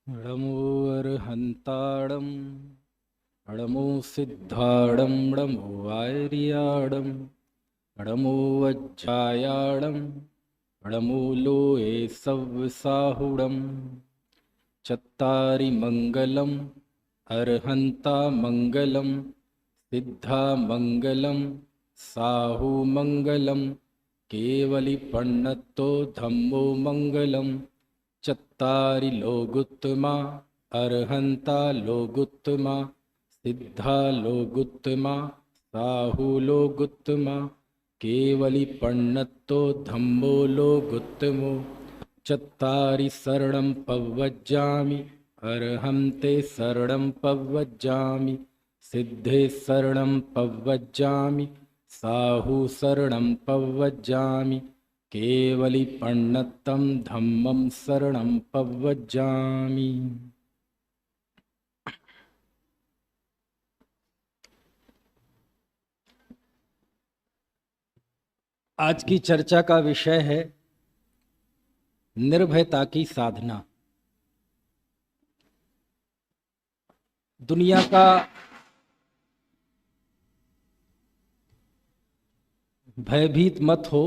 णमो अर्हन्ताडं णमो सिद्धाडं णमो आर्याडं णमो वज्रायाडं णमो लोये सव्विसाहुडं चत्तारि मङ्गलम् अर्हन्ता मङ्गलं सिद्धा मङ्गलं साहु मङ्गलं केवलिपण्णतो धम्मो मङ्गलं चत्तारि लोगुत्तमा अर्हन्ता लोगुत्तमा सिद्धा लोगुत्तमा साहु लोगुत्तमा केवलिपण्णतो धम्मो लोगुत्तमो चत्तारि शरणं पव्वज्जामि अर्हन्ते शरणं पव्वज्जामि सिद्धे शरणं पव्वज्जामि साहु शरणं पव्वज्जामि केवलिपण्णतं धम्मं शरणं पव्वज्जामि। आज की चर्चा का विषय है निर्भयता की साधना। दुनिया का भयभीत मत हो,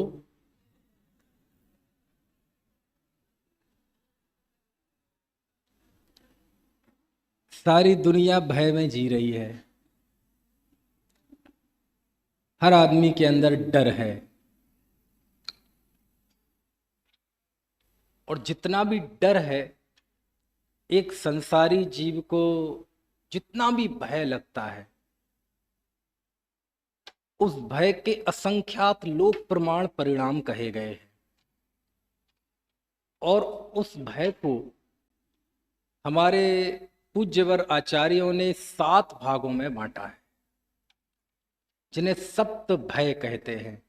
सारी दुनिया भय में जी रही है। हर आदमी के अंदर डर है और जितना भी डर है, एक संसारी जीव को जितना भी भय लगता है, उस भय के असंख्यात लोक प्रमाण परिणाम कहे गए हैं और उस भय को हमारे पूज्यवर आचार्यों ने 7 भागों में बांटा है, जिन्हें सप्त भय कहते हैं।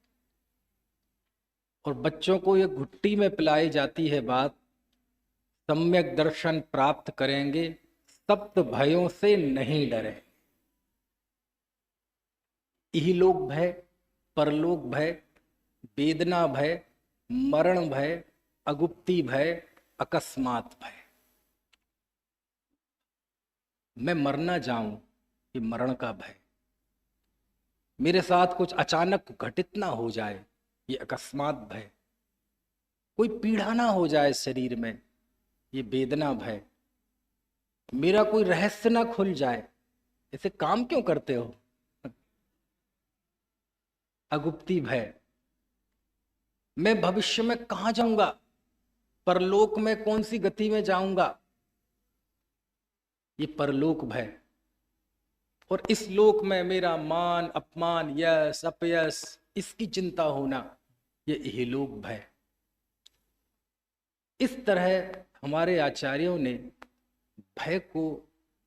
और बच्चों को ये घुट्टी में पिलाई जाती है बात, सम्यक दर्शन प्राप्त करेंगे, सप्त भयों से नहीं डरे। इहलोक भय, परलोक भय, वेदना भय, मरण भय, अगुप्ती भय, अकस्मात भय। मैं मर ना जाऊं, ये मरण का भय। मेरे साथ कुछ अचानक घटित ना हो जाए, ये अकस्मात भय। कोई पीड़ा ना हो जाए शरीर में, ये वेदना भय। मेरा कोई रहस्य ना खुल जाए, ऐसे काम क्यों करते हो, अगुप्ती भय। मैं भविष्य में कहां जाऊंगा, परलोक में कौन सी गति में जाऊंगा, ये परलोक भय। और इस लोक में मेरा मान अपमान, यश अपयश, इसकी चिंता होना, ये इहलोक भय। इस तरह हमारे आचार्यों ने भय को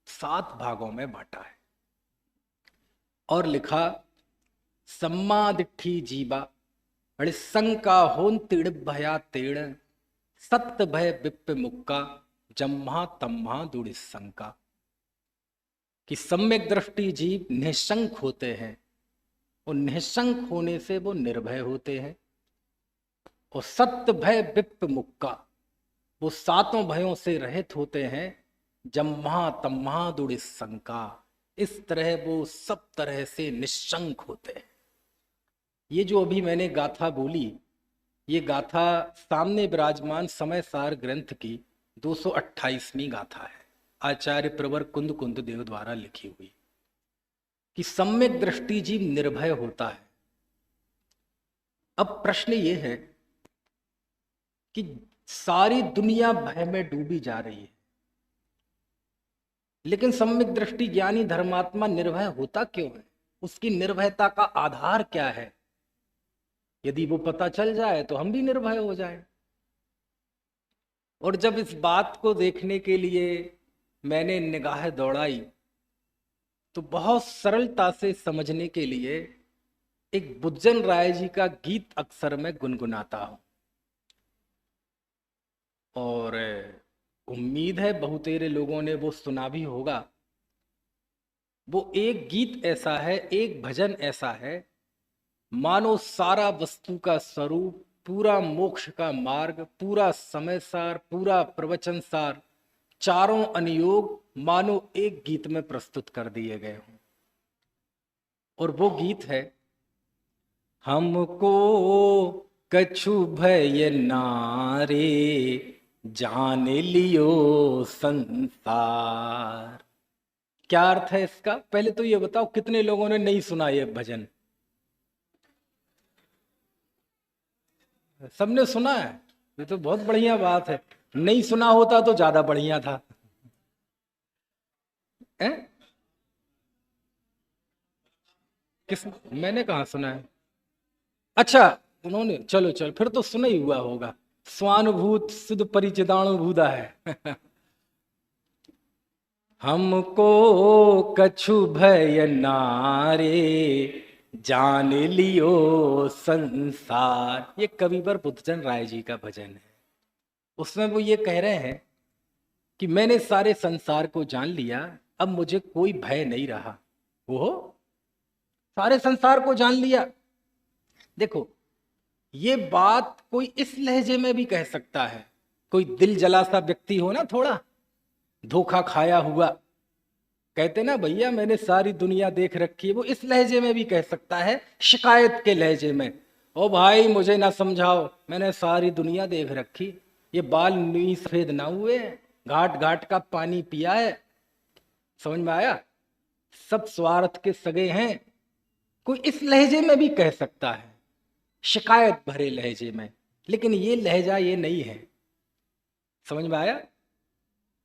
7 भागों में बांटा है और लिखा, सम्मादिठी जीवा अड़ि शंका होन तिड़ भया तेड़ सत्य भय विप्प मुक्का जम्हा तम्हा दुड़ी शंका। कि सम्यक दृष्टि जीव निशंक होते हैं और निशंक होने से वो निर्भय होते हैं। और सत्य भय विप्प मुक्का, वो 7 भयों से रहित होते हैं। जम्हा तम्हा दुड़ी शंका, इस तरह वो सब तरह से निशंक होते हैं। ये जो अभी मैंने गाथा बोली, ये गाथा सामने विराजमान समय सार ग्रंथ की 228वीं गाथा है, आचार्य प्रवर कुंद कुंद देव द्वारा लिखी हुई। कि सम्यक दृष्टि जीव निर्भय होता है। अब प्रश्न ये है कि सारी दुनिया भय में डूबी जा रही है, लेकिन सम्यक दृष्टि ज्ञानी धर्मात्मा निर्भय होता क्यों है, उसकी निर्भयता का आधार क्या है। यदि वो पता चल जाए तो हम भी निर्भय हो जाएं। और जब इस बात को देखने के लिए मैंने निगाह दौड़ाई, तो बहुत सरलता से समझने के लिए एक बुद्धजन राय जी का गीत अक्सर मैं गुनगुनाता हूं। और उम्मीद है बहुतेरे लोगों ने वो सुना भी होगा। वो एक गीत ऐसा है, एक भजन ऐसा है, मानो सारा वस्तु का स्वरूप, पूरा मोक्ष का मार्ग, पूरा समय सार, पूरा प्रवचन सार, चारों अनुयोग मानो एक गीत में प्रस्तुत कर दिए गए हों। और वो गीत है, हमको कछु भय नारे जान लियो संसार। क्या अर्थ है इसका? पहले तो ये बताओ कितने लोगों ने नहीं सुना ये भजन? सबने सुना है? ये तो बहुत बढ़िया बात है। नहीं सुना होता तो ज्यादा बढ़िया था। किस, मैंने कहा सुना है? अच्छा, उन्होंने, चलो चलो फिर तो सुना ही हुआ होगा। स्वानुभूत सुध परिचितानुभूता है। हमको कछु भय नारे जान लियो संसार। ये कविवर बुद्धचंद राय जी का भजन है। उसमें वो ये कह रहे हैं कि मैंने सारे संसार को जान लिया, अब मुझे कोई भय नहीं रहा। वो सारे संसार को जान लिया। देखो, ये बात कोई इस लहजे में भी कह सकता है। कोई दिल जला सा व्यक्ति हो ना, थोड़ा धोखा खाया हुआ, कहते ना भैया मैंने सारी दुनिया देख रखी है, वो इस लहजे में भी कह सकता है, शिकायत के लहजे में। ओ भाई मुझे ना समझाओ, मैंने सारी दुनिया देख रखी, ये बाल नी सफेद ना हुए, घाट घाट का पानी पिया है। समझ में आया? सब स्वार्थ के सगे हैं। कोई इस लहजे में भी कह सकता है, शिकायत भरे लहजे में। लेकिन ये लहजा ये नहीं है। समझ में आया?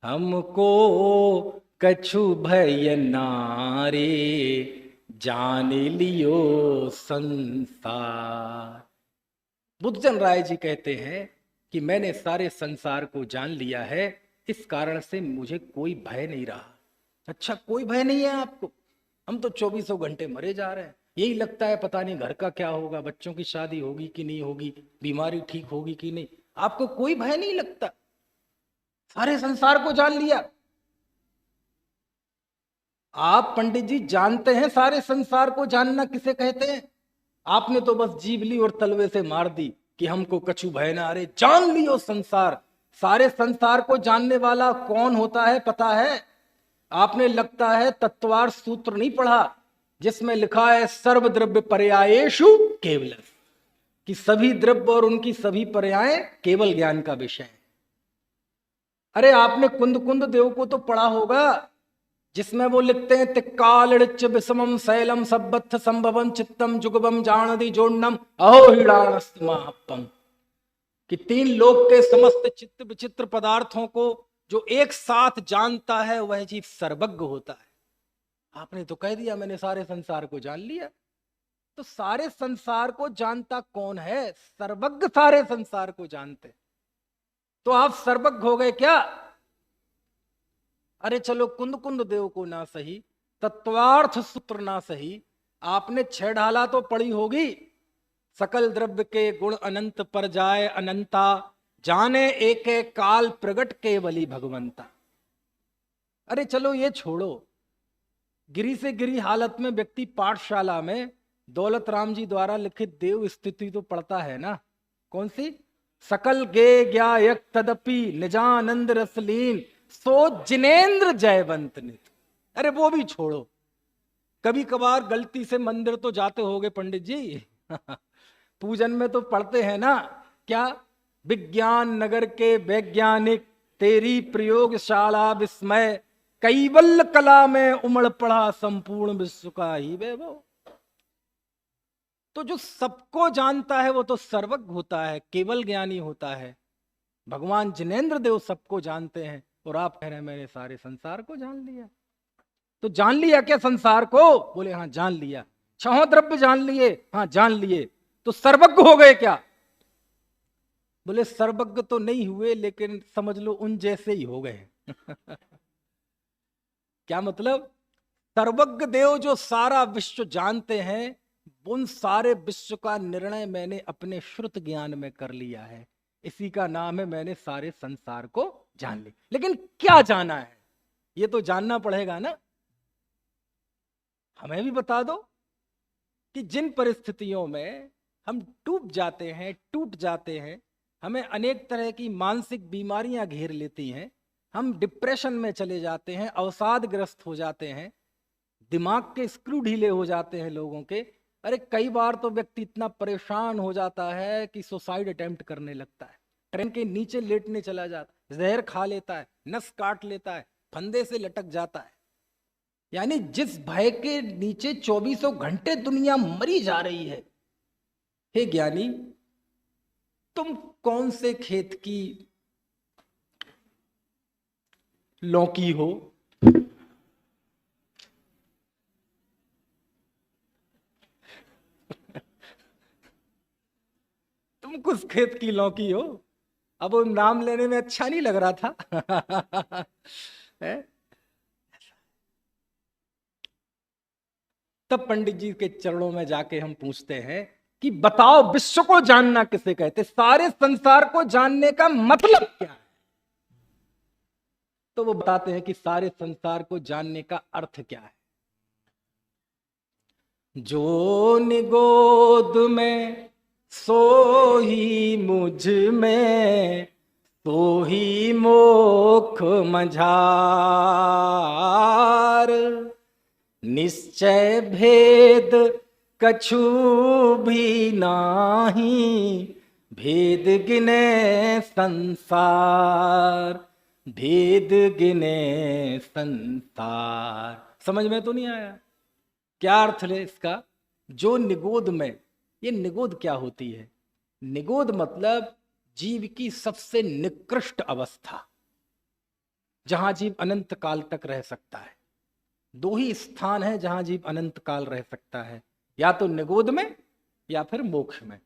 हमको कछु भय नारे जान लियो संसार। बुद्धचंद राय जी कहते हैं कि मैंने सारे संसार को जान लिया है, इस कारण से मुझे कोई भय नहीं रहा। अच्छा, कोई भय नहीं है आपको? हम तो 24 घंटे मरे जा रहे हैं। यही लगता है पता नहीं घर का क्या होगा, बच्चों की शादी होगी कि नहीं होगी, बीमारी ठीक होगी कि नहीं। आपको कोई भय नहीं लगता? सारे संसार को जान लिया। आप पंडित जी जानते हैं सारे संसार को जानना किसे कहते हैं? आपने तो बस जीभ ली और तलवे से मार दी कि हमको कछु भय ना रे जान लियो संसार। सारे संसार को जानने वाला कौन होता है पता है? आपने लगता है तत्वार्थ सूत्र नहीं पढ़ा, जिसमें लिखा है सर्व द्रव्य पर्यायेषु केवल, कि सभी द्रव्य और उनकी सभी पर्याय केवल ज्ञान का विषय है। अरे आपने कुंद कुंद देव को तो पढ़ा होगा, जिसमें वो लिखते हैं तिक्कालिच विषमम शैलम सब्बथ संभवम चित्तम जुगबम जानदि जोड़नम अहो हिडाणस्तमापम, कि 3 लोक के समस्त चित्त विचित्र पदार्थों को जो एक साथ जानता है वह जीव सर्वज्ञ होता है। आपने तो कह दिया मैंने सारे संसार को जान लिया। तो सारे संसार को जानता कौन है? सर्वज्ञ सारे संसार को जानते। तो आप सर्वज्ञ हो गए क्या? अरे चलो कुंद कुंद देव को ना सही, तत्वार्थ सूत्र ना सही, आपने 6 ढाला तो पढ़ी होगी। सकल द्रव्य के गुण अनंत पर जाए अनंता, जाने एक एक काल प्रगट केवली भगवंता। अरे चलो ये छोड़ो, गिरी से गिरी हालत में व्यक्ति पाठशाला में दौलत राम जी द्वारा लिखित देव स्तुति तो पढ़ता है ना। कौन सी? सकल गे ज्ञायक तदपि निजानंद रसलीन सो जिनेन्द्र जयवंत नित। अरे वो भी छोड़ो, कभी कभार गलती से मंदिर तो जाते होगे पंडित जी। पूजन में तो पढ़ते हैं ना, क्या? विज्ञान नगर के वैज्ञानिक तेरी प्रयोगशाला विस्मय, कैवल्य कला में उमड़ पड़ा संपूर्ण विश्व का ही वैभव। तो जो सबको जानता है वो तो सर्वज्ञ होता है, केवल ज्ञानी होता है। भगवान जिनेन्द्र देव सबको जानते हैं, और आप कह रहे हैं मैंने सारे संसार को जान लिया। तो जान लिया क्या संसार को? बोले हाँ जान लिया। 6 द्रव्य जान लिए? हाँ जान लिए। तो सर्वज्ञ हो गए क्या? बोले सर्वज्ञ तो नहीं हुए, लेकिन समझ लो उन जैसे ही हो गए। क्या मतलब? सर्वज्ञ देव जो सारा विश्व जानते हैं, उन सारे विश्व का निर्णय मैंने अपने श्रुत ज्ञान में कर लिया है। इसी का नाम है मैंने सारे संसार को जान लिया। लेकिन क्या जाना है ये तो जानना पड़ेगा ना। हमें भी बता दो कि जिन परिस्थितियों में हम टूट जाते हैं, हमें अनेक तरह की मानसिक बीमारियां घेर लेती हैं, हम डिप्रेशन में चले जाते हैं, अवसादग्रस्त हो जाते हैं, दिमाग के स्क्रू ढीले हो जाते हैं लोगों के। अरे कई बार तो व्यक्ति इतना परेशान हो जाता है कि सुसाइड अटेम्प्ट करने लगता है, ट्रेन के नीचे लेटने चला जाता है, जहर खा लेता है, नस काट लेता है, फंदे से लटक जाता है। यानी जिस भय के नीचे 24 घंटे दुनिया मरी जा रही है, हे ज्ञानी, तुम कौन से खेत की लौकी हो? तुम किस खेत की लौकी हो? अब वो नाम लेने में अच्छा नहीं लग रहा था। है? तब पंडित जी के चरणों में जाके हम पूछते हैं कि बताओ विश्व को जानना किसे कहते, सारे संसार को जानने का मतलब क्या है? तो वो बताते हैं कि सारे संसार को जानने का अर्थ क्या है। जो निगोद में सो ही मुझ में, तो ही मोख मझार, निश्चय भेद कछु भी नाही, भेद गिने संसार, भेद गिने संसार। समझ में तो नहीं आया? क्या अर्थ है इसका? जो निगोद में, ये निगोद क्या होती है? निगोद मतलब जीव की सबसे निकृष्ट अवस्था, जहां जीव अनंत काल तक रह सकता है। दो ही स्थान है जहां जीव अनंत काल रह सकता है, या तो निगोद में या फिर मोक्ष में।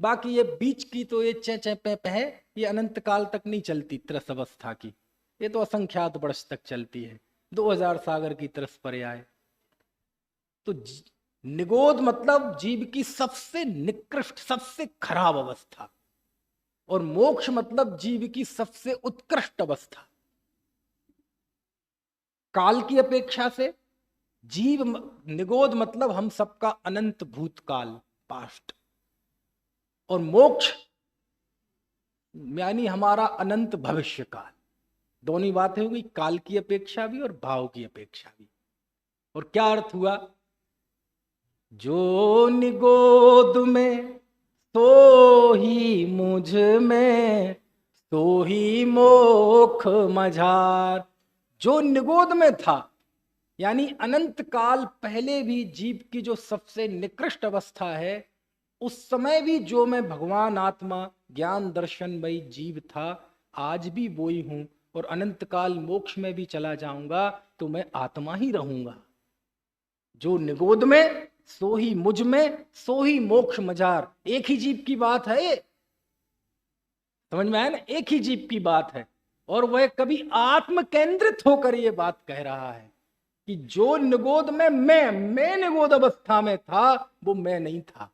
बाकी ये बीच की तो ये चे चे पे पे है, ये अनंत काल तक नहीं चलती त्रस अवस्था की, ये तो असंख्यात वर्ष तक चलती है, 2000 सागर की तरस पर्याय। तो निगोद मतलब जीव की सबसे निकृष्ट, सबसे खराब अवस्था, और मोक्ष मतलब जीव की सबसे उत्कृष्ट अवस्था। काल की अपेक्षा से जीव निगोद मतलब हम सबका अनंत भूतकाल, पास्ट, और मोक्ष यानी हमारा अनंत भविष्य काल। दोनों बातें हो गई, काल की अपेक्षा भी और भाव की अपेक्षा भी। और क्या अर्थ हुआ? जो निगोद में तो ही मुझ में, तो ही मोख मझार। जो निगोद में था यानी अनंत काल पहले भी जीव की जो सबसे निकृष्ट अवस्था है, उस समय भी जो मैं भगवान आत्मा ज्ञान दर्शनमयी जीव था, आज भी वो ही हूं, और अनंत काल मोक्ष में भी चला जाऊंगा तो मैं आत्मा ही रहूंगा। जो निगोद में सो ही मुझ में, सो ही मोक्ष मजार। एक ही जीव की बात है ये, समझ में आया ना? एक ही जीव की बात है, और वह कभी आत्म केंद्रित होकर ये बात कह रहा है कि जो निगोद में मैं निगोद अवस्था में था, वो मैं नहीं था।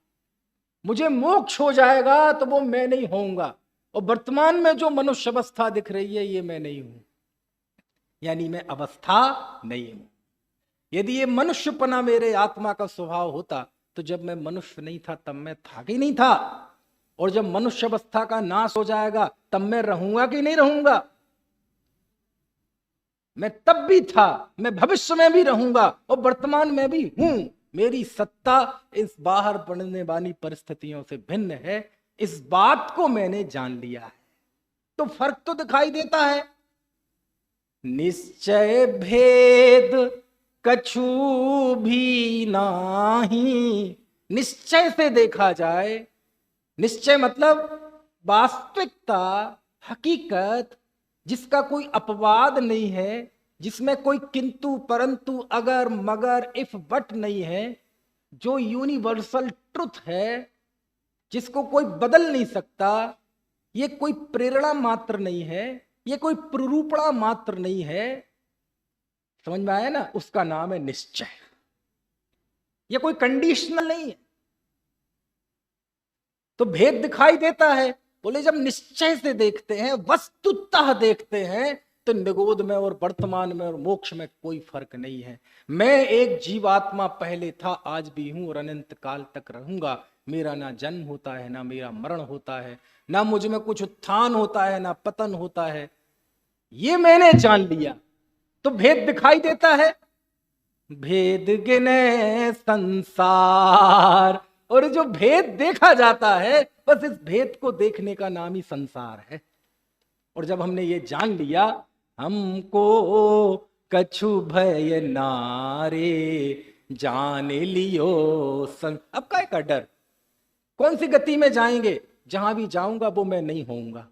मुझे मोक्ष हो जाएगा तो वो मैं नहीं होऊंगा, और वर्तमान में जो मनुष्य अवस्था दिख रही है, ये मैं नहीं हूं, यानी मैं अवस्था नहीं हूं। यदि ये मनुष्यपना मेरे आत्मा का स्वभाव होता, तो जब मैं मनुष्य नहीं था तब मैं था कि नहीं था, और जब मनुष्य अवस्था का नाश हो जाएगा तब मैं रहूंगा कि नहीं रहूंगा? मैं तब भी था, मैं भविष्य में भी रहूंगा, और वर्तमान में भी हूं। मेरी सत्ता इस बाहर पड़ने वाली परिस्थितियों से भिन्न है, इस बात को मैंने जान लिया है। तो फर्क तो दिखाई देता है। निश्चय भेद कछु भी नाही, निश्चय से देखा जाए, निश्चय मतलब वास्तविकता, हकीकत, जिसका कोई अपवाद नहीं है, जिसमें कोई किंतु परंतु अगर मगर इफ बट नहीं है, जो यूनिवर्सल ट्रुथ है, जिसको कोई बदल नहीं सकता, ये कोई प्रेरणा मात्र नहीं है, ये कोई प्ररूपणा मात्र नहीं है, समझ में आया ना? उसका नाम है निश्चय। ये कोई कंडीशनल नहीं है। तो भेद दिखाई देता है। बोले जब निश्चय से देखते हैं, वस्तुतः देखते हैं, तो निगोद में और वर्तमान में और मोक्ष में कोई फर्क नहीं है। मैं एक जीवात्मा पहले था, आज भी हूं, और अनंत काल तक रहूंगा। मेरा ना जन्म होता है, ना मेरा मरण होता है, ना मुझ में कुछ उत्थान होता है, ना पतन होता है। ये मैंने जान लिया तो भेद दिखाई देता है। भेद गिने संसार, और जो भेद देखा जाता है बस इस भेद को देखने का नाम ही संसार है। और जब हमने ये जान लिया, हमको कछु भय नारे, जान लियो अब काय का डर। कौन सी गति में जाएंगे, जहां भी जाऊंगा वो मैं नहीं होऊंगा।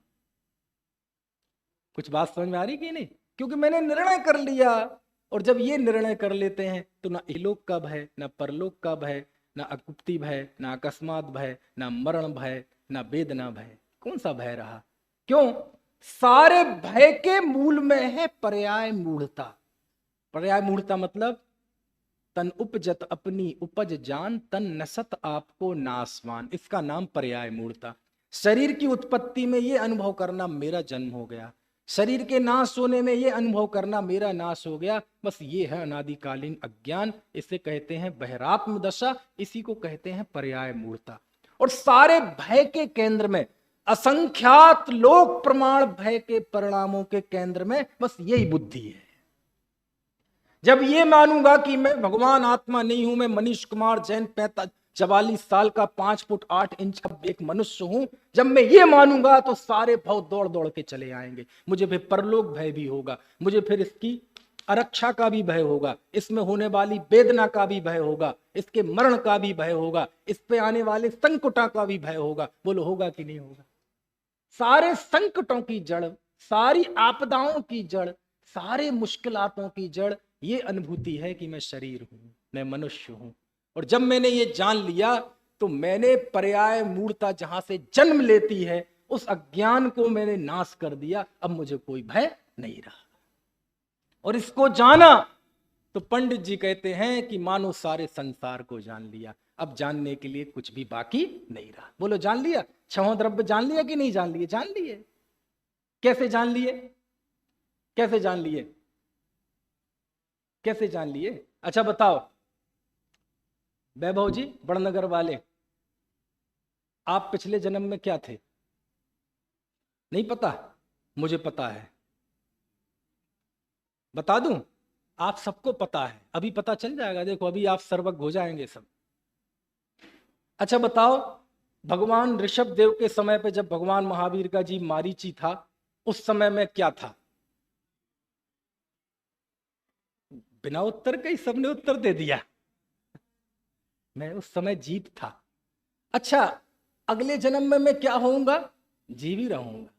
कुछ बात समझ में आ रही कि नहीं? क्योंकि मैंने निर्णय कर लिया। और जब ये निर्णय कर लेते हैं तो ना इलोक का भय, ना परलोक का भय, ना अकुप्ति भय, ना अकस्मात भय, ना मरण भय, ना वेदना भय। कौन सा भय रहा? क्यों? सारे भय के मूल में है पर्याय मूढ़ता। पर्याय मूढ़ता मतलब तन उपजत अपनी उपज जान, तन नसत आपको नासवान। इसका नाम पर्याय मूढ़ता। शरीर की उत्पत्ति में ये अनुभव करना मेरा जन्म हो गया, शरीर के नाश होने में ये अनुभव करना मेरा नाश हो गया। बस ये है अनादिकालीन अज्ञान। इसे कहते हैं बहिरात्म दशा, इसी को कहते हैं पर्याय मूढ़ता। और सारे भय के केंद्र में, असंख्यात लोक प्रमाण भय के परिणामों के केंद्र में बस यही बुद्धि है। जब ये मानूंगा कि मैं भगवान आत्मा नहीं हूं, मैं मनीष कुमार जैन 44 साल का 5 फुट 8 इंच का एक मनुष्य हूं, जब मैं ये मानूंगा तो सारे भव दौड़ दौड़ के चले आएंगे। मुझे फिर परलोक भय भी होगा, मुझे फिर इसकी आरक्षा का भी भय होगा, इसमें होने वाली वेदना का भी भय होगा, इसके मरण का भी भय होगा, इस पे आने वाले संकटों का भी भय होगा। बोलो होगा कि नहीं होगा? सारे संकटों की जड़, सारी आपदाओं की जड़, सारे मुश्किलातों की जड़ ये अनुभूति है कि मैं शरीर हूं, मैं मनुष्य हूं। और जब मैंने ये जान लिया तो मैंने पर्याय मूढ़ता जहां से जन्म लेती है, उस अज्ञान को मैंने नाश कर दिया। अब मुझे कोई भय नहीं रहा। और इसको जाना तो पंडित जी कहते हैं कि मानो सारे संसार को जान लिया। अब जानने के लिए कुछ भी बाकी नहीं रहा। बोलो जान लिया? छहों द्रव्य जान लिया कि नहीं जान लिए? जान लिए। कैसे जान लिए? कैसे जान लिए? कैसे जान लिए? अच्छा बताओ वैभव जी, बड़नगर वाले, आप पिछले जन्म में क्या थे? नहीं पता? मुझे पता है। बता दूं? आप सबको पता है, अभी पता चल जाएगा। देखो अभी आप सर्वज्ञ हो जाएंगे सब। अच्छा बताओ, भगवान ऋषभ देव के समय पे जब भगवान महावीर का जी मारीची था, उस समय में क्या था? बिना उत्तर के ही सबने उत्तर दे दिया। मैं उस समय जीव था। अच्छा अगले जन्म में मैं क्या होऊंगा? जीव ही रहूंगा।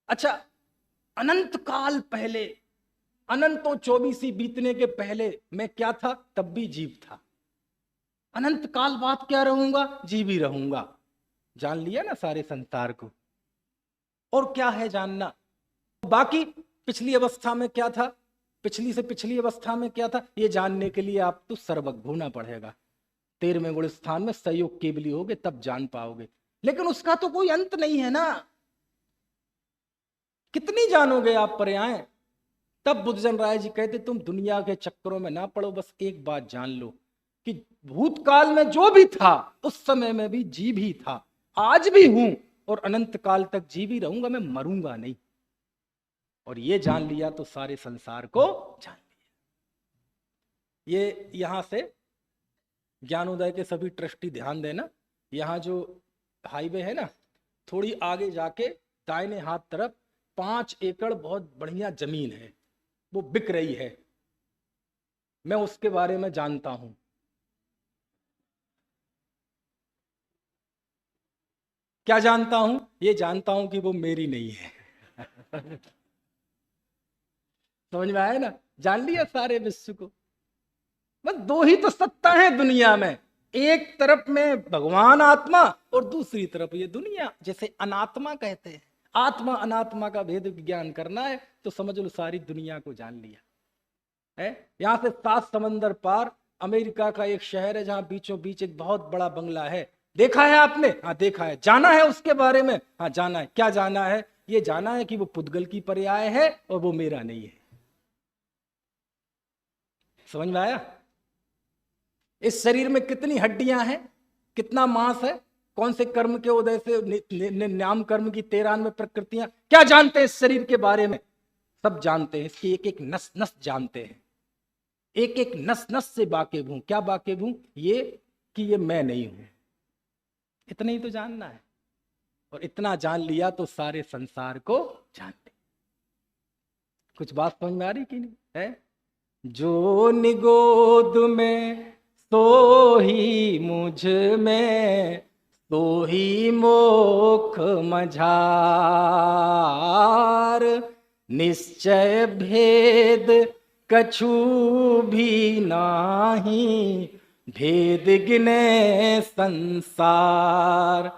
अच्छा अनंत काल पहले, अनंतों 24 बीतने के पहले मैं क्या था? तब भी जीव था। अनंत काल बाद क्या रहूंगा? जीव ही रहूंगा। जान लिया ना सारे संसार को। और क्या है जानना? बाकी पिछली अवस्था में क्या था, पिछली से पिछली अवस्था में क्या था, ये जानने के लिए आप तो सर्वज्ञ होना पड़ेगा। 13वें गुण स्थान में सहयोग केवली होगे तब जान पाओगे। लेकिन उसका तो कोई अंत नहीं है ना। कितनी जानोगे आप पर्याय? तब बुद्धजन राय जी कहते तुम दुनिया के चक्करों में ना पड़ो, बस एक बात जान लो कि भूतकाल में जो भी था उस समय में भी जीव ही था, आज भी हूं और अनंत काल तक जीव ही रहूंगा, मैं मरूंगा नहीं। और ये जान लिया तो सारे संसार को जान लिया। ये यहां से ज्ञानोदय के सभी ट्रस्टी ध्यान देना, यहाँ जो हाईवे है ना, थोड़ी आगे जाके दाहिने हाथ तरफ 5 एकड़ बहुत बढ़िया जमीन है, वो बिक रही है। मैं उसके बारे में जानता हूं। क्या जानता हूं? ये जानता हूं कि वो मेरी नहीं है। समझ में आया ना? जान लिया सारे विश्व को। बस दो ही तो सत्ता है दुनिया में, एक तरफ में भगवान आत्मा और दूसरी तरफ ये दुनिया, जैसे अनात्मा कहते हैं। आत्मा अनात्मा का भेद ज्ञान करना है तो समझ लो सारी दुनिया को जान लिया है। यहां से 7 समंदर पार अमेरिका का एक शहर है जहां बीचों बीच एक बहुत बड़ा बंगला है। देखा है आपने? हाँ देखा है। जाना है उसके बारे में? हाँ जाना है। क्या जाना है? ये जाना है कि वो पुद्गल की पर्याय है और वो मेरा नहीं है। समझ में आया? इस शरीर में कितनी हड्डियां हैं, कितना मांस है? कौन से कर्म के उदय से नाम कर्म की 93 प्रकृतियां, क्या जानते हैं इस शरीर के बारे में? सब जानते हैं, इसकी एक एक नस नस जानते हैं, एक एक नस नस से वाकिफ हूं। क्या वाकिफ हूं? ये कि ये मैं नहीं हूं, इतना ही तो जानना है। और इतना जान लिया तो सारे संसार को जान लिया। कुछ बात समझ में आ रही कि नहीं है? जो निगोद में सो ही मुझ में, तो ही मोख मझार। निश्चय भेद कछु भी नाही, भेद गिने संसार,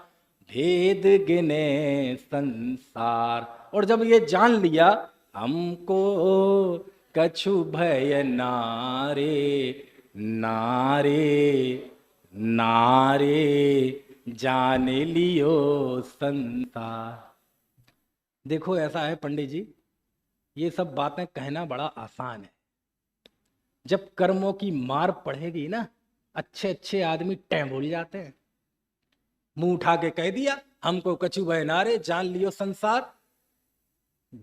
भेद गिने संसार। और जब ये जान लिया हमको कछु भय नारे, नारे नारे जान लियो संसार। देखो ऐसा है पंडित जी, ये सब बातें कहना बड़ा आसान है, जब कर्मों की मार पड़ेगी ना, अच्छे अच्छे आदमी टैं भूल जाते हैं। मुंह उठा के कह दिया हमको कछु भय नारे जान लियो संसार।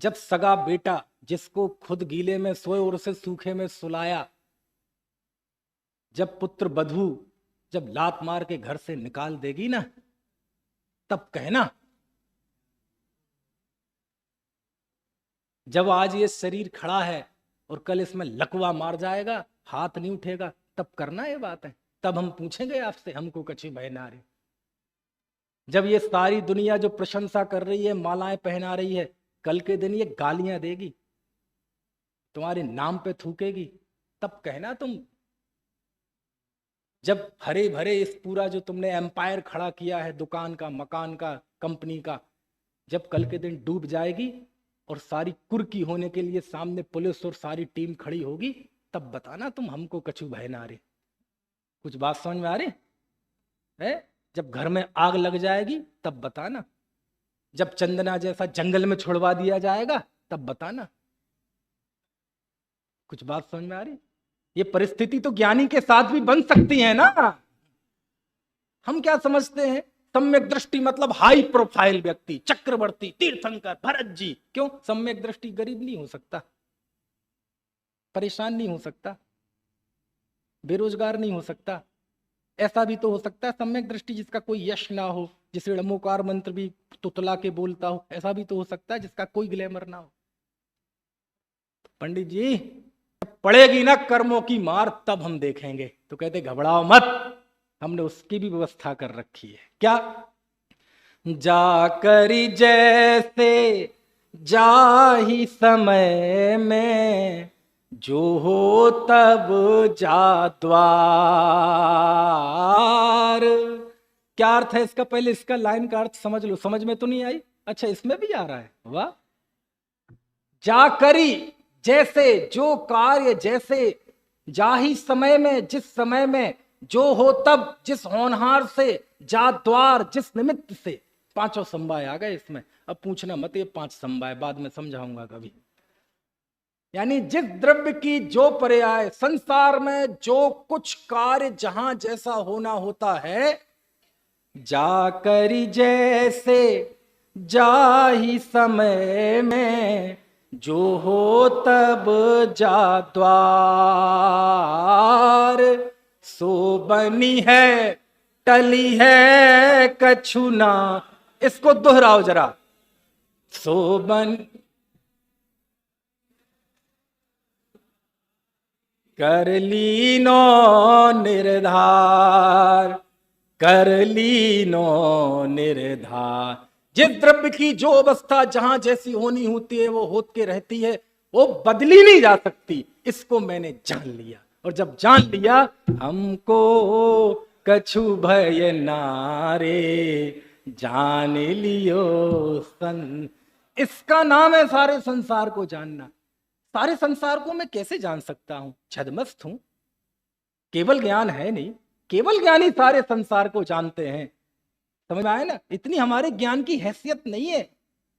जब सगा बेटा जिसको खुद गीले में सोए और उसे सूखे में सुलाया, जब पुत्र बधू जब लात मार के घर से निकाल देगी ना, तब कहना। जब आज ये शरीर खड़ा है और कल इसमें लकवा मार जाएगा, हाथ नहीं उठेगा, तब करना ये बात है। तब हम पूछेंगे आपसे हमको कछु भय नारे। जब ये सारी दुनिया जो प्रशंसा कर रही है, मालाएं पहना रही है, कल के दिन ये गालियां देगी, तुम्हारे नाम पे थूकेगी, तब कहना तुम। जब हरे भरे इस पूरा जो तुमने एम्पायर खड़ा किया है, दुकान का, मकान का, कंपनी का, जब कल के दिन डूब जाएगी और सारी कुर्की होने के लिए सामने पुलिस और सारी टीम खड़ी होगी, तब बताना तुम हमको कछु भय नारे। कुछ बात समझ में आ रही है? जब घर में आग लग जाएगी तब बताना, जब चंदना जैसा जंगल में छुड़वा दिया जाएगा तब बताना। कुछ बात समझ में आ रही? ये परिस्थिति तो ज्ञानी के साथ भी बन सकती है ना। हम क्या समझते हैं सम्यक दृष्टि मतलब हाई प्रोफाइल व्यक्ति, चक्रवर्ती, तीर्थंकर, भरत जी। क्यों? सम्यक दृष्टि गरीब नहीं हो सकता, परेशान नहीं हो सकता, बेरोजगार नहीं हो सकता। ऐसा भी तो हो सकता है सम्यक दृष्टि जिसका कोई यश ना हो, जिसे ड़मोकार मंत्र भी तुतला के बोलता हो, ऐसा भी तो हो सकता है जिसका कोई ग्लैमर ना हो। पंडित जी पड़ेगी ना कर्मों की मार, तब हम देखेंगे। तो कहते घबराओ मत, हमने उसकी भी व्यवस्था कर रखी है। क्या? जाकर जैसे जाहि समय में, जो हो तब जा द्वार। क्या अर्थ है इसका? पहले इसका लाइन का अर्थ समझ लो। समझ में तो नहीं आई? अच्छा इसमें भी आ रहा है, वाह। जाकरी जैसे, जो कार्य जैसे, जाही समय में जिस समय में, जो हो तब जिस होनहार से, जा द्वार जिस निमित्त से। पांचों समवाय आ गए इसमें। अब पूछना मत ये 5 समवाय, बाद में समझाऊंगा कभी। यानी जिस द्रव्य की जो पर्याय, संसार में जो कुछ कार्य जहां जैसा होना होता है, जाकरी जैसे जाही समय में, जो हो तब जा द्वार। सो बनी है टली है कछु ना। इसको दोहराओ जरा। सो बन कर लीनो निर्धार, कर लीनो निर्धार। जिस द्रव्य की जो अवस्था जहां जैसी होनी होती है वो होत के रहती है, वो बदली नहीं जा सकती। इसको मैंने जान लिया, और जब जान लिया हमको कछु भय नारे, जान लियो सन। इसका नाम है सारे संसार को जानना। सारे संसार को मैं कैसे जान सकता हूं? छद्मस्त हूं, केवल ज्ञान है नहीं। केवल ज्ञानी सारे संसार को जानते हैं। समझ में आया ना? इतनी हमारे ज्ञान की हैसियत नहीं है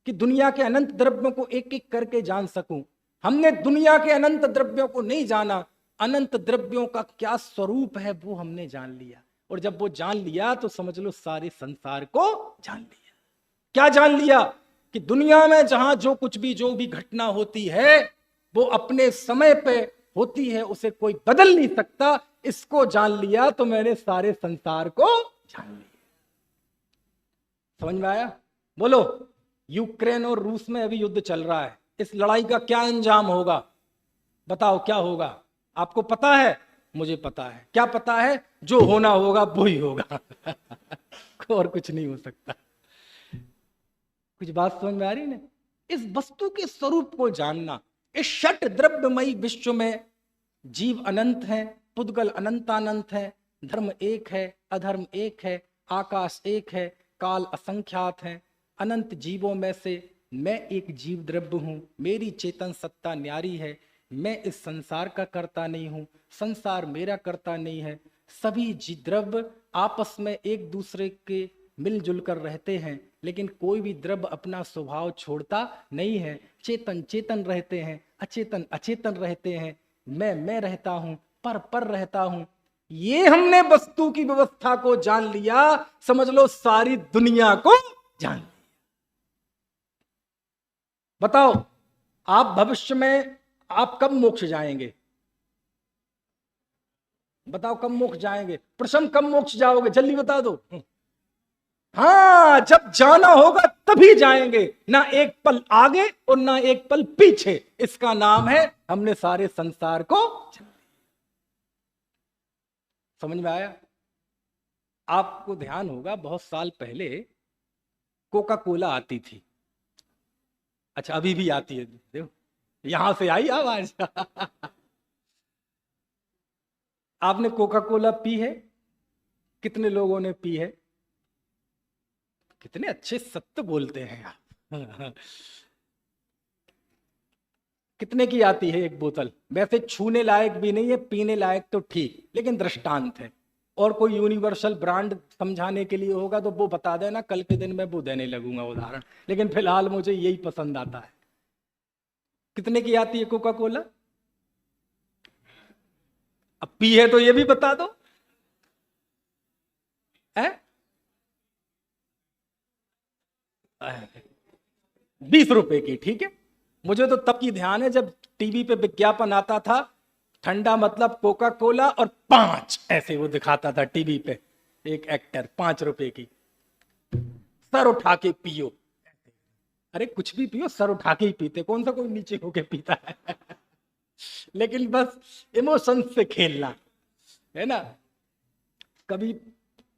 कि दुनिया के अनंत द्रव्यों को एक एक करके जान सकूं। हमने दुनिया के अनंत द्रव्यों को नहीं जाना, अनंत द्रव्यों का क्या स्वरूप है वो हमने जान लिया। और जब वो जान लिया तो समझ लो सारे संसार को जान लिया। क्या जान लिया? कि दुनिया में जहां जो भी घटना होती है वो अपने समय पे होती है, उसे कोई बदल नहीं सकता। इसको जान लिया तो मैंने सारे संसार को जान लिया। समझ में आया? बोलो, यूक्रेन और रूस में अभी युद्ध चल रहा है, इस लड़ाई का क्या अंजाम होगा? बताओ क्या होगा? आपको पता है? मुझे पता है। क्या पता है? जो होना होगा वो ही होगा। और कुछ नहीं हो सकता। कुछ बात समझ में आ रही ना? इस वस्तु के स्वरूप को जानना। इस षट द्रव्यमयी विश्व में जीव अनंत है, पुद्गल अनंतानंत है, धर्म एक है, अधर्म एक है, आकाश एक है, काल असंख्यात है। अनंत जीवों में से मैं एक जीव द्रव्य हूं, मेरी चेतन सत्ता न्यारी है। मैं इस संसार का कर्ता नहीं हूं, संसार मेरा कर्ता नहीं है। सभी द्रव्य आपस में एक दूसरे के मिलजुल कर रहते हैं, लेकिन कोई भी द्रव्य अपना स्वभाव छोड़ता नहीं है। चेतन चेतन रहते हैं, अचेतन अचेतन रहते हैं। मैं रहता हूं, पर रहता हूं। ये हमने वस्तु की व्यवस्था को जान लिया, समझ लो सारी दुनिया को जान लिया। बताओ, आप भविष्य में आप कब मोक्ष जाएंगे? बताओ कब मोक्ष जाएंगे? प्रश्न, कब मोक्ष जाओगे? जल्दी बता दो। हाँ, जब जाना होगा तभी जाएंगे, ना एक पल आगे और ना एक पल पीछे। इसका नाम है हमने सारे संसार को। समझ में आया? आपको ध्यान होगा बहुत साल पहले कोका कोला आती थी। अच्छा, अभी भी आती है, देखो यहां से आई आवाज। आपने कोका कोला पी है? कितने लोगों ने पी है? कितने अच्छे सत्य बोलते हैं आप। कितने की आती है एक बोतल? वैसे छूने लायक भी नहीं है, पीने लायक तो ठीक, लेकिन दृष्टांत है। और कोई यूनिवर्सल ब्रांड समझाने के लिए होगा तो वो बता देना, कल के दिन मैं वो देने लगूंगा उदाहरण, लेकिन फिलहाल मुझे यही पसंद आता है। कितने की आती है कोका कोला? अब पी है तो ये भी बता दो। 20 रुपए की, ठीक है। मुझे तो तब की ध्यान है जब टीवी पे विज्ञापन आता था, ठंडा मतलब कोका कोला और 5, ऐसे वो दिखाता था टीवी पे एक एक्टर, 5 रुपए की। सर उठा के पियो। अरे कुछ भी पियो, सर उठा के ही पीते, कौन सा कोई नीचे होके पीता है। लेकिन बस इमोशन से खेलना है ना। कभी,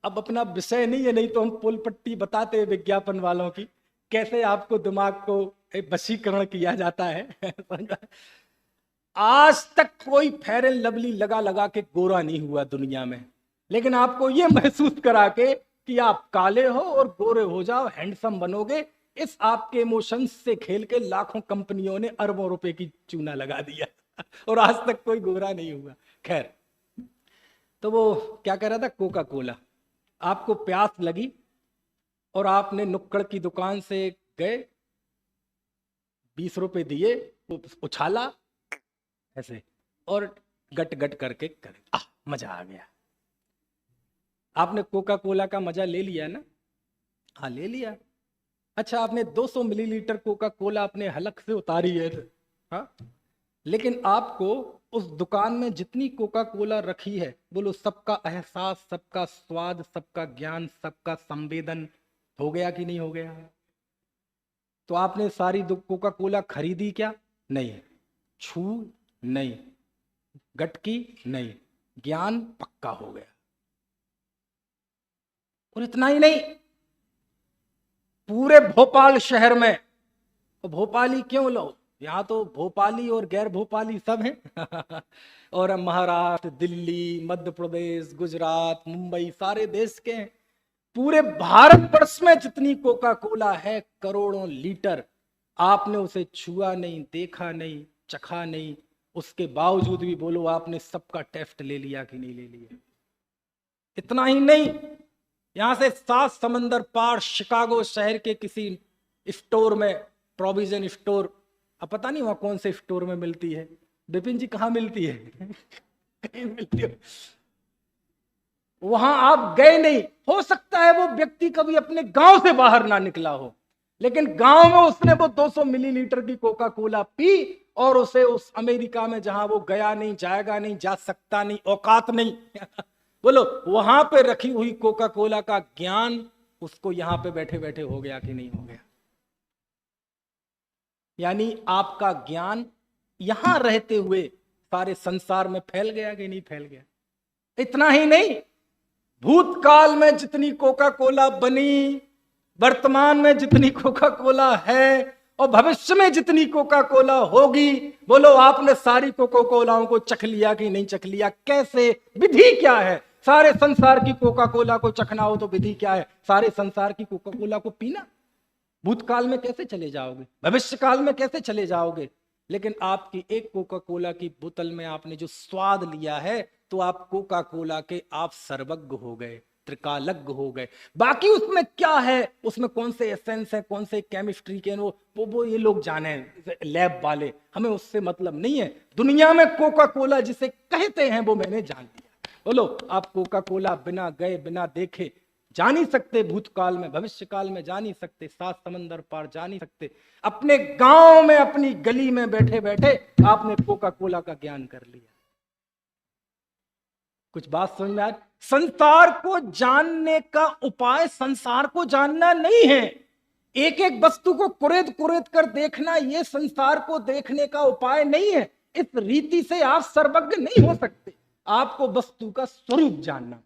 अब अपना विषय नहीं है, नहीं तो हम पोल पट्टी बताते हैं विज्ञापन वालों की, कैसे आपको दिमाग को वशीकरण किया जाता है। आज तक कोई फेयर एंड लवली लगा लगा के गोरा नहीं हुआ दुनिया में, लेकिन आपको यह महसूस करा के कि आप काले हो और गोरे हो जाओ, हैंडसम बनोगे, इस आपके इमोशंस से खेल के लाखों कंपनियों ने अरबों रुपए की चूना लगा दिया। और आज तक कोई गोरा नहीं हुआ। खैर, तो वो क्या कह रहा था, कोका कोला। आपको प्यास लगी और आपने नुक्कड़ की दुकान से गए, 20 रुपए दिए, वो उछाला ऐसे और गट गट करके करे, मजा आ गया। आपने कोका कोला का मजा ले लिया ना? हाँ, ले लिया। अच्छा, आपने 200 मिलीलीटर कोका कोला अपने हलक से उतारी है, हाँ, लेकिन आपको उस दुकान में जितनी कोका कोला रखी है, बोलो सबका एहसास, सबका स्वाद, सबका ज्ञान, सबका संवेदन हो गया कि नहीं हो गया? तो आपने सारी कोका कोला खरीदी क्या? नहीं। छू? नहीं। गटकी? नहीं। ज्ञान पक्का हो गया। और इतना ही नहीं, पूरे भोपाल शहर में, भोपाली क्यों लो, यहाँ तो भोपाली और गैर भोपाली सब हैं। और महाराष्ट्र, दिल्ली, मध्य प्रदेश, गुजरात, मुंबई, सारे देश के हैं। पूरे भारतवर्ष में जितनी कोका कोला है, करोड़ों लीटर, आपने उसे छुआ नहीं, देखा नहीं, चखा नहीं, उसके बावजूद भी बोलो आपने सबका टेस्ट ले लिया कि नहीं ले लिया? इतना ही नहीं, यहां से 7 समंदर पार शिकागो शहर के किसी स्टोर में, प्रोविजन स्टोर, अब पता नहीं वहां कौन से स्टोर में मिलती है, विपिन जी कहाँ मिलती है? कहीं मिलती है। वहां आप गए नहीं। हो सकता है वो व्यक्ति कभी अपने गांव से बाहर ना निकला हो, लेकिन गांव में उसने वो 200 मिलीलीटर की कोका कोला पी और उसे उस अमेरिका में जहां वो गया नहीं, जाएगा नहीं, जा सकता नहीं, औकात नहीं बोलो, वहां पे रखी हुई कोका कोला का ज्ञान उसको यहां पे बैठे बैठे हो गया कि नहीं हो गया? यानी आपका ज्ञान यहां रहते हुए सारे संसार में फैल गया कि नहीं फैल गया? इतना ही नहीं, भूतकाल में जितनी कोका कोला बनी, वर्तमान में जितनी कोका कोला है और भविष्य में जितनी कोका कोला होगी, बोलो आपने सारी कोका कोलाओं को चख लिया कि नहीं चख लिया? कैसे? विधि क्या है? सारे संसार की कोका कोला को चखना हो तो विधि क्या है? सारे संसार की कोका कोला को पीना। भूतकाल में कैसे चले जाओगे? भविष्य काल में कैसे चले जाओगे? लेकिन आपकी एक कोका कोला की बोतल में आपने जो स्वाद लिया है, तो आप कोका कोला के आप सर्वज्ञ हो गए, त्रिकालज्ञ हो गए। बाकी उसमें क्या है, उसमें कौन से एसेंस है, कौन से केमिस्ट्री के वो ये लोग जाने, लैब वाले, हमें उससे मतलब नहीं है। दुनिया में कोका कोला जिसे कहते हैं वो मैंने जान लिया। बोलो, आप कोका कोला बिना गए बिना देखे जा नहीं सकते, भूतकाल में भविष्य काल में जा नहीं सकते, 7 समंदर पार जा नहीं सकते। अपने गांव में अपनी गली में बैठे बैठे आपने कोका कोला का ज्ञान कर लिया। कुछ बात समझ में आ? संसार को जानने का उपाय संसार को जानना नहीं है। एक एक वस्तु को कुरेद कुरेद कर देखना ये संसार को देखने का उपाय नहीं है। इस रीति से आप सर्वज्ञ नहीं हो सकते। आपको वस्तु का स्वरूप जानना,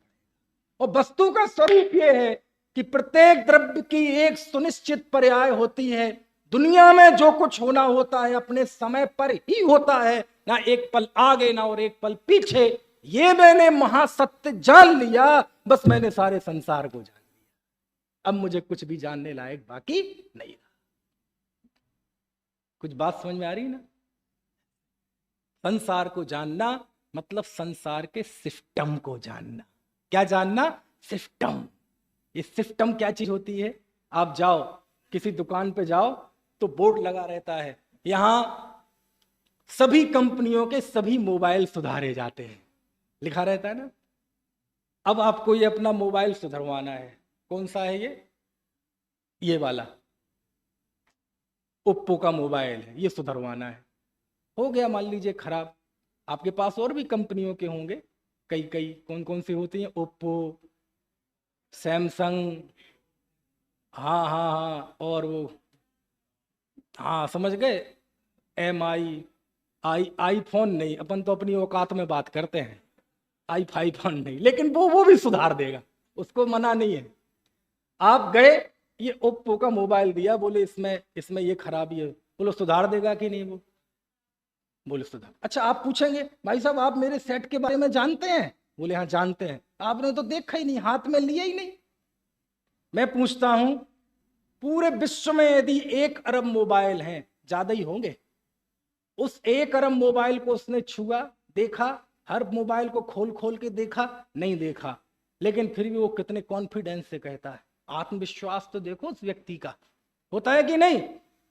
और वस्तु का स्वरूप यह है कि प्रत्येक द्रव्य की एक सुनिश्चित पर्याय होती है। दुनिया में जो कुछ होना होता है अपने समय पर ही होता है, ना एक पल आगे ना और एक पल पीछे। ये मैंने महासत्य जान लिया, बस मैंने सारे संसार को जान लिया। अब मुझे कुछ भी जानने लायक बाकी नहीं रहा। कुछ बात समझ में आ रही ना? संसार को जानना मतलब संसार के सिस्टम को जानना। क्या जानना? सिस्टम। ये सिस्टम क्या चीज होती है? आप जाओ किसी दुकान पे जाओ तो बोर्ड लगा रहता है, यहां सभी कंपनियों के सभी मोबाइल सुधारे जाते हैं, लिखा रहता है ना। अब आपको ये अपना मोबाइल सुधरवाना है। कौन सा है ये वाला ओप्पो का मोबाइल है, ये सुधरवाना है। हो गया मान लीजिए खराब। आपके पास और भी कंपनियों के होंगे, कई कई, कौन कौन सी होती हैं? ओप्पो, सैमसंग, हाँ हाँ हाँ, और वो, हाँ समझ गए, आईफोन नहीं, अपन तो अपनी औकात में बात करते हैं, आईफोन नहीं, लेकिन वो भी सुधार देगा, उसको मना नहीं है। आप गए, ये ओप्पो का मोबाइल दिया, बोले इसमें ये खराबी है, बोलो सुधार देगा कि नहीं? वो बोले सुधार। अच्छा, आप पूछेंगे भाई साहब आप मेरे सेट के बारे में जानते हैं? बोले हाँ जानते हैं। आपने तो देखा ही नहीं, हाथ में लिया ही नहीं। मैं पूछता हूं, पूरे विश्व में यदि 1 अरब मोबाइल हैं, ज्यादा ही होंगे, उस 1 अरब मोबाइल को उसने छुआ, देखा, हर मोबाइल को खोल खोल के देखा? नहीं देखा। लेकिन फिर भी वो कितने कॉन्फिडेंस से कहता है। आत्मविश्वास तो देखो उस व्यक्ति का, होता है कि नहीं?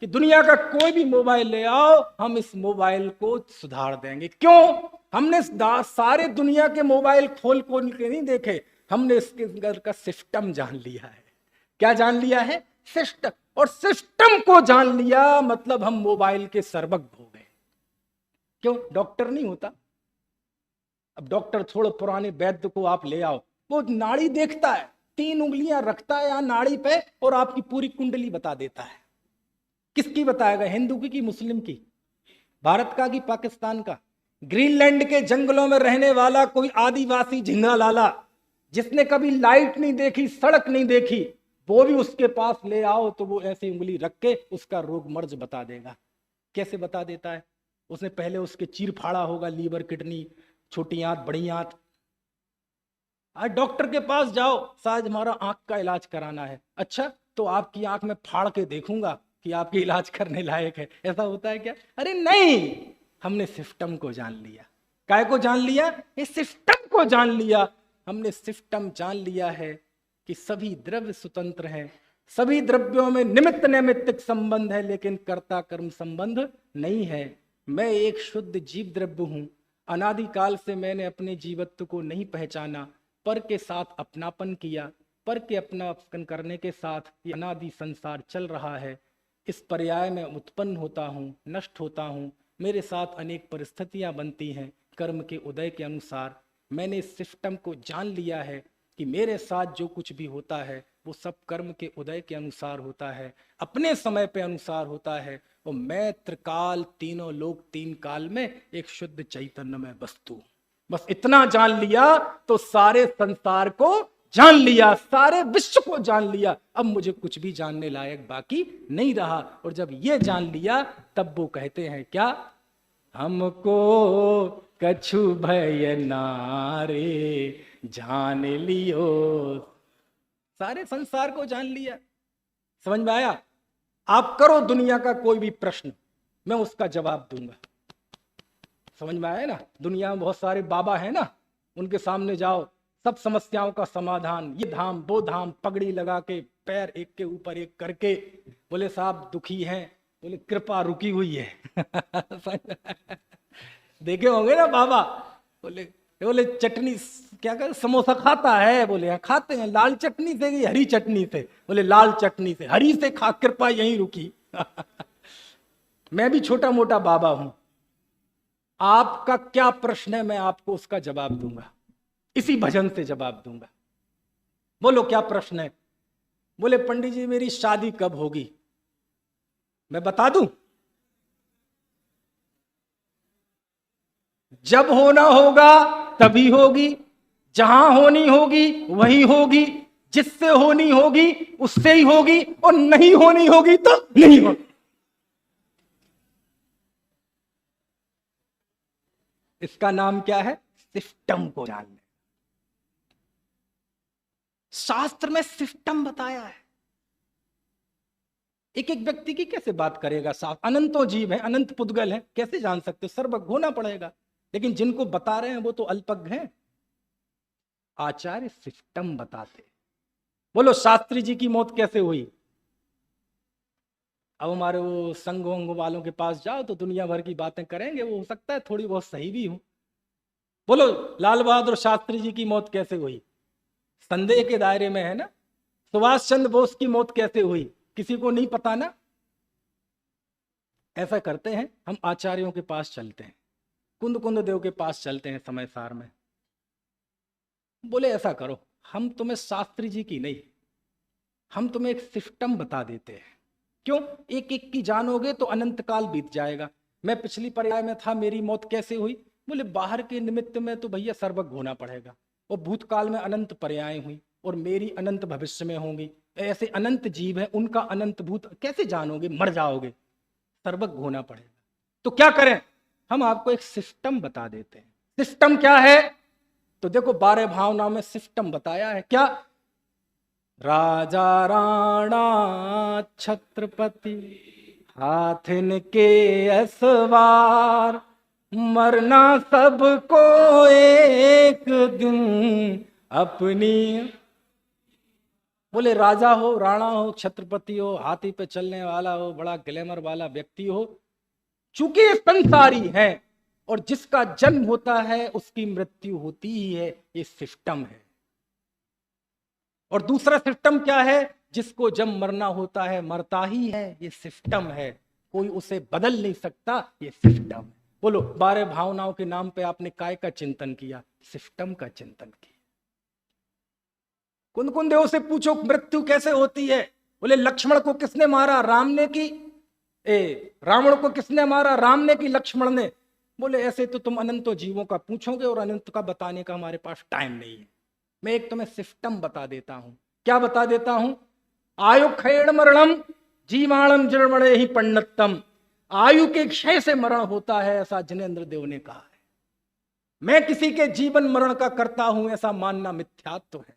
कि दुनिया का कोई भी मोबाइल ले आओ, हम इस मोबाइल को सुधार देंगे। क्यों? हमने सारे दुनिया के मोबाइल खोल खोल के नहीं देखे, हमने इसके अंदर का सिस्टम जान लिया है। क्या जान लिया है? सिस्टम। और सिस्टम को जान लिया मतलब हम मोबाइल के सर्वज्ञ हो गए। क्यों? डॉक्टर नहीं होता। अब डॉक्टर थोड़े पुराने वैद्य को आप ले आओ, वो नाड़ी देखता है, 3 उंगलियां रखता है यहाँ नाड़ी पे और आपकी पूरी कुंडली बता देता है। किसकी बताएगा? हिंदू की मुस्लिम की? भारत का कि पाकिस्तान का? ग्रीनलैंड के जंगलों में रहने वाला कोई आदिवासी झिंगा लाला, जिसने कभी लाइट नहीं देखी, सड़क नहीं देखी, वो भी उसके पास ले आओ तो वो ऐसी उंगली रख के उसका रोग मर्ज बता देगा। कैसे बता देता है? उसने पहले उसके चीर फाड़ा होगा, लीवर, किडनी, छोटी आंत, बड़ी आंत। आज डॉक्टर के पास जाओ, शायद हमारा आंख का इलाज कराना है। अच्छा, तो आपकी आंख में फाड़ के देखूंगा कि आपके इलाज करने लायक है। ऐसा होता है क्या? अरे नहीं, हमने सिस्टम को जान लिया। काय को जान लिया? इस सिस्टम को जान लिया। हमने सिस्टम जान लिया है कि सभी द्रव्य स्वतंत्र हैं, सभी द्रव्यों में निमित्त नैमित्तिक संबंध है, लेकिन कर्ता कर्म संबंध नहीं है। मैं एक शुद्ध जीव द्रव्य हूं। अनादिकाल से मैंने अपने जीवत्व को नहीं पहचाना, पर के साथ अपनापन किया, पर के अपनापन करने के साथ ये अनादि संसार चल रहा है। इस पर्याय में उत्पन्न होता हूँ, नष्ट होता हूँ, मेरे साथ अनेक परिस्थितियाँ बनती हैं कर्म के उदय के अनुसार। मैंने इस सिस्टम को जान लिया है कि मेरे साथ जो कुछ भी होता है वो सब कर्म के उदय के अनुसार होता है, अपने समय पे अनुसार होता है। और मैं त्रिकाल, तीनों लोक, तीन काल में एक शुद्ध चैतन्य में वस्तु। बस इतना जान लिया तो सारे संसार को जान लिया, सारे विश्व को जान लिया। अब मुझे कुछ भी जानने लायक बाकी नहीं रहा। और जब ये जान लिया तब वो कहते हैं क्या, हमको कछु भय नारे जान लियो। सारे संसार को जान लिया। समझ में आया? आप करो दुनिया का कोई भी प्रश्न, मैं उसका जवाब दूंगा। समझ में आया ना? दुनिया में बहुत सारे बाबा हैं ना, उनके सामने जाओ, सब समस्याओं का समाधान, ये धाम वो धाम, पगड़ी लगा के पैर एक के ऊपर एक करके, बोले साहब दुखी हैं, बोले कृपा रुकी हुई है। देखे होंगे ना बाबा, बोले बोले चटनी क्या कर, समोसा खाता है, बोले हाँ खाते हैं, लाल चटनी से कि हरी चटनी से, बोले लाल चटनी से, हरी से खा, कृपा यहीं रुकी। मैं भी छोटा मोटा बाबा हूं, आपका क्या प्रश्न है मैं आपको उसका जवाब दूंगा, इसी भजन से जवाब दूंगा। बोलो क्या प्रश्न है? बोले पंडित जी मेरी शादी कब होगी? मैं बता दूं, जब होना होगा तभी होगी, जहां होनी होगी वही होगी, जिससे होनी होगी उससे ही होगी, और नहीं होनी होगी तो नहीं होगी। इसका नाम क्या है? सिस्टम को जानना। शास्त्र में सिस्टम बताया है। एक एक व्यक्ति की कैसे बात करेगा? साफ अनंतों जीव है, अनंत पुद्गल है, कैसे जान सकते? सर्वज्ञ होना पड़ेगा। लेकिन जिनको बता रहे हैं वो तो अल्पज्ञ हैं। आचार्य सिस्टम बताते। बोलो शास्त्री जी की मौत कैसे हुई? अब हमारे वो संघ वंग वालों के पास जाओ तो दुनिया भर की बातें करेंगे, वो हो सकता है थोड़ी बहुत सही भी हो। बोलो लाल बहादुर शास्त्री जी की मौत कैसे हुई? संदेह के दायरे में है ना। सुभाष चंद्र बोस की मौत कैसे हुई? किसी को नहीं पता ना। ऐसा करते हैं, हम आचार्यों के पास चलते हैं, कुंद कुंद देव के पास चलते हैं समय सार में। बोले ऐसा करो, हम तुम्हें शास्त्री जी की नहीं, हम तुम्हें एक सिस्टम बता देते हैं। क्यों? एक एक की जानोगे तो अनंत काल बीत जाएगा। मैं पिछली पर्याय में था, मेरी मौत कैसे हुई? बोले बाहर के निमित्त में तो भैया सर्वज्ञ होना पड़ेगा, और भूतकाल में अनंत पर्याय हुई, और मेरी अनंत भविष्य में होंगी। ऐसे अनंत जीव है, उनका अनंत भूत कैसे जानोगे? मर जाओगे, सर्वज्ञ होना पड़ेगा। तो क्या करें? हम आपको एक सिस्टम बता देते हैं। सिस्टम क्या है? तो देखो 12 भावनाओं में सिस्टम बताया है। क्या? राजा राणा छत्रपति हाथिन के असवार, मरना सबको एक दिन अपनी। बोले राजा हो, राणा हो, छत्रपति हो, हाथी पे चलने वाला हो, बड़ा ग्लैमर वाला व्यक्ति हो, चूंकि ये संसारी है और जिसका जन्म होता है उसकी मृत्यु होती ही है, ये सिस्टम है। और दूसरा सिस्टम क्या है? जिसको जब मरना होता है मरता ही है, ये सिस्टम है, कोई उसे बदल नहीं सकता, ये सिस्टम है। बोलो 12 भावनाओं के नाम पे आपने काय का चिंतन किया? सिस्टम का चिंतन किया। कुंद कुंद देव से पूछो मृत्यु कैसे होती है? बोले लक्ष्मण को किसने मारा? राम ने की रावण को किसने मारा? राम ने की लक्ष्मण ने? बोले ऐसे तो तुम अनंतों जीवों का पूछोगे और अनंत का बताने का हमारे पास टाइम नहीं है। मैं एक तुम्हें सिस्टम बता देता हूं। क्या बता देता हूं? आयु क्षयण मरणम जीवाणम जन्मणे ही पंडितम। आयु के क्षय से मरण होता है, ऐसा जिनेंद्र देव ने कहा है। मैं किसी के जीवन मरण का करता हूं ऐसा मानना मिथ्यात्व है।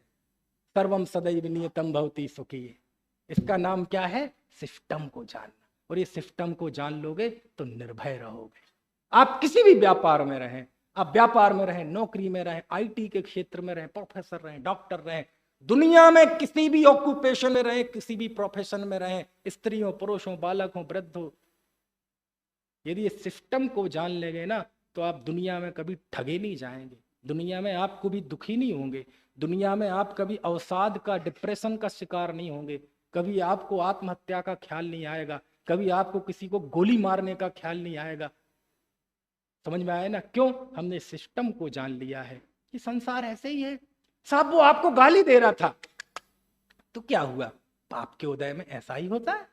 सर्वम सदैव नियतम भवति सुखी। इसका नाम क्या है? सिस्टम को जानना। और ये सिस्टम को जान लोगे तो निर्भय रहोगे। आप किसी भी व्यापार में रहें, आप व्यापार में रहें, नौकरी में रहें, आईटी के क्षेत्र में रहें, प्रोफेसर रहें, डॉक्टर रहें, दुनिया में किसी भी ऑक्यूपेशन में रहें, किसी भी प्रोफेशन में रहें, स्त्री हो, पुरुष हो, बालक हो, वृद्ध हो, यदि ये सिस्टम को जान लेंगे ना तो आप दुनिया में कभी ठगे नहीं जाएंगे, दुनिया में आप कभी दुखी नहीं होंगे, दुनिया में आप कभी अवसाद का, डिप्रेशन का शिकार नहीं होंगे, कभी आपको आत्महत्या का ख्याल नहीं आएगा, कभी आपको किसी को गोली मारने का ख्याल नहीं आएगा। समझ में आया ना? क्यों? हमने सिस्टम को जान लिया है कि संसार ऐसे ही है। साहब वो आपको गाली दे रहा था तो क्या हुआ? पाप के उदय में ऐसा ही होता है।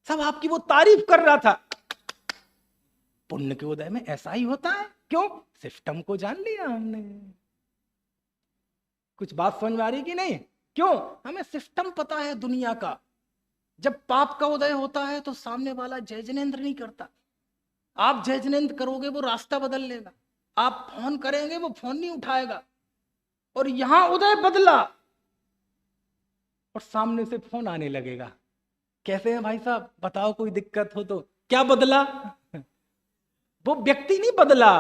सब आपकी वो तारीफ कर रहा था, पुण्य के उदय में ऐसा ही होता है। क्यों? सिस्टम को जान लिया हमने। कुछ बात समझ में आ रही कि नहीं? क्यों? हमें सिस्टम पता है दुनिया का। जब पाप का उदय होता है तो सामने वाला जय जिनेंद्र नहीं करता। आप जय जिनेंद्र करोगे वो रास्ता बदल लेगा, आप फोन करेंगे वो फोन नहीं उठाएगा। और यहां उदय बदला और सामने से फोन आने लगेगा, कैसे हैं भाई साहब, बताओ कोई दिक्कत हो तो। क्या बदला? वो व्यक्ति नहीं बदला,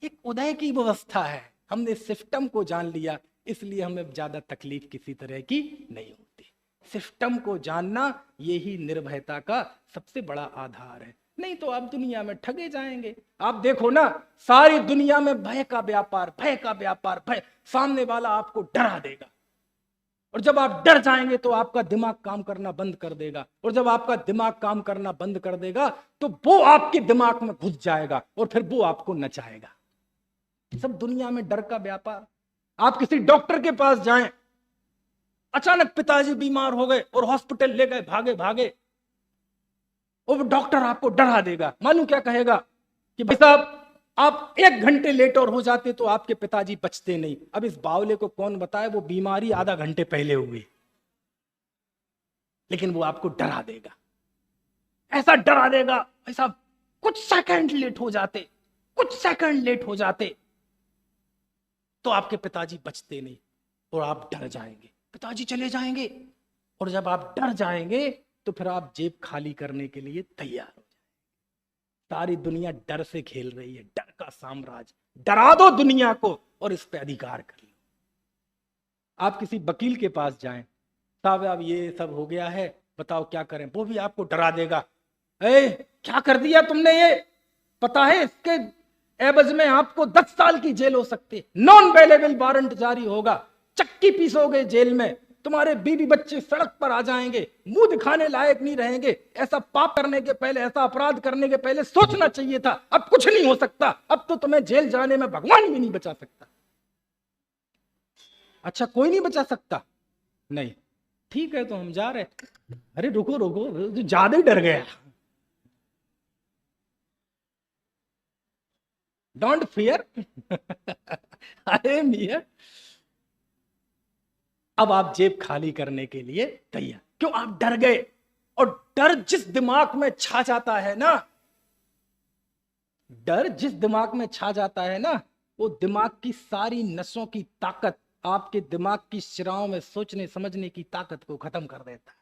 एक उदय की व्यवस्था है। हमने सिस्टम को जान लिया, इसलिए हमें ज्यादा तकलीफ किसी तरह की नहीं होती। सिस्टम को जानना यही निर्भयता का सबसे बड़ा आधार है। नहीं तो आप दुनिया में ठगे जाएंगे। आप देखो ना, सारी दुनिया में भय का व्यापार, भय का व्यापार, भय। सामने वाला आपको डरा देगा और जब आप डर जाएंगे तो आपका दिमाग काम करना बंद कर देगा, और जब आपका दिमाग काम करना बंद कर देगा तो वो आपके दिमाग में घुस जाएगा और फिर वो आपको नचाएगा। सब दुनिया में डर का व्यापार। आप किसी डॉक्टर के पास जाएं, अचानक पिताजी बीमार हो गए और हॉस्पिटल ले गए भागे भागे, और वो डॉक्टर आपको डरा देगा। मालूम क्या कहेगा कि भाई साहब आप 1 घंटे लेट और हो जाते तो आपके पिताजी बचते नहीं। अब इस बावले को कौन बताए वो बीमारी आधा घंटे पहले हुई, लेकिन वो आपको डरा देगा, ऐसा डरा देगा भाई साहब कुछ सेकंड लेट हो जाते, कुछ सेकंड लेट हो जाते तो आपके पिताजी बचते नहीं और आप डर जाएंगे, पिताजी चले जाएंगे। और जब आप डर जाएंगे तो फिर आप जेब खाली करने के लिए तैयार हो जाएंगे। सारी दुनिया डर से खेल रही है, डर का साम्राज्य। डरा दो दुनिया को और इस पे अधिकार कर लो। आप किसी वकील के पास जाएं, साहब अब ये सब हो गया है, बताओ क्या करें, वो भी आपको डरा देगा। क्या कर दिया तुमने, ये पता है इसके एवज में आपको 10 साल की जेल हो सकती है, नॉन अवेलेबल वारंट जारी होगा, चक्की पीसोगे जेल में, तुम्हारे बीवी बच्चे सड़क पर आ जाएंगे, मुंह दिखाने लायक नहीं रहेंगे। ऐसा पाप करने के पहले, ऐसा अपराध करने के पहले सोचना चाहिए था। अब कुछ नहीं हो सकता, अब तो तुम्हें जेल जाने में भगवान भी नहीं बचा सकता। अच्छा कोई नहीं बचा सकता? नहीं, ठीक है तो हम जा रहे। अरे रुको रुको, ज्यादा ही डर गया। Don't fear. अरे मिया, अब आप जेब खाली करने के लिए तैयार। क्यों? आप डर गए। और डर जिस दिमाग में छा जाता है ना, डर जिस दिमाग में छा जाता है ना, वो दिमाग की सारी नसों की ताकत, आपके दिमाग की शिराओं में सोचने समझने की ताकत को खत्म कर देता है।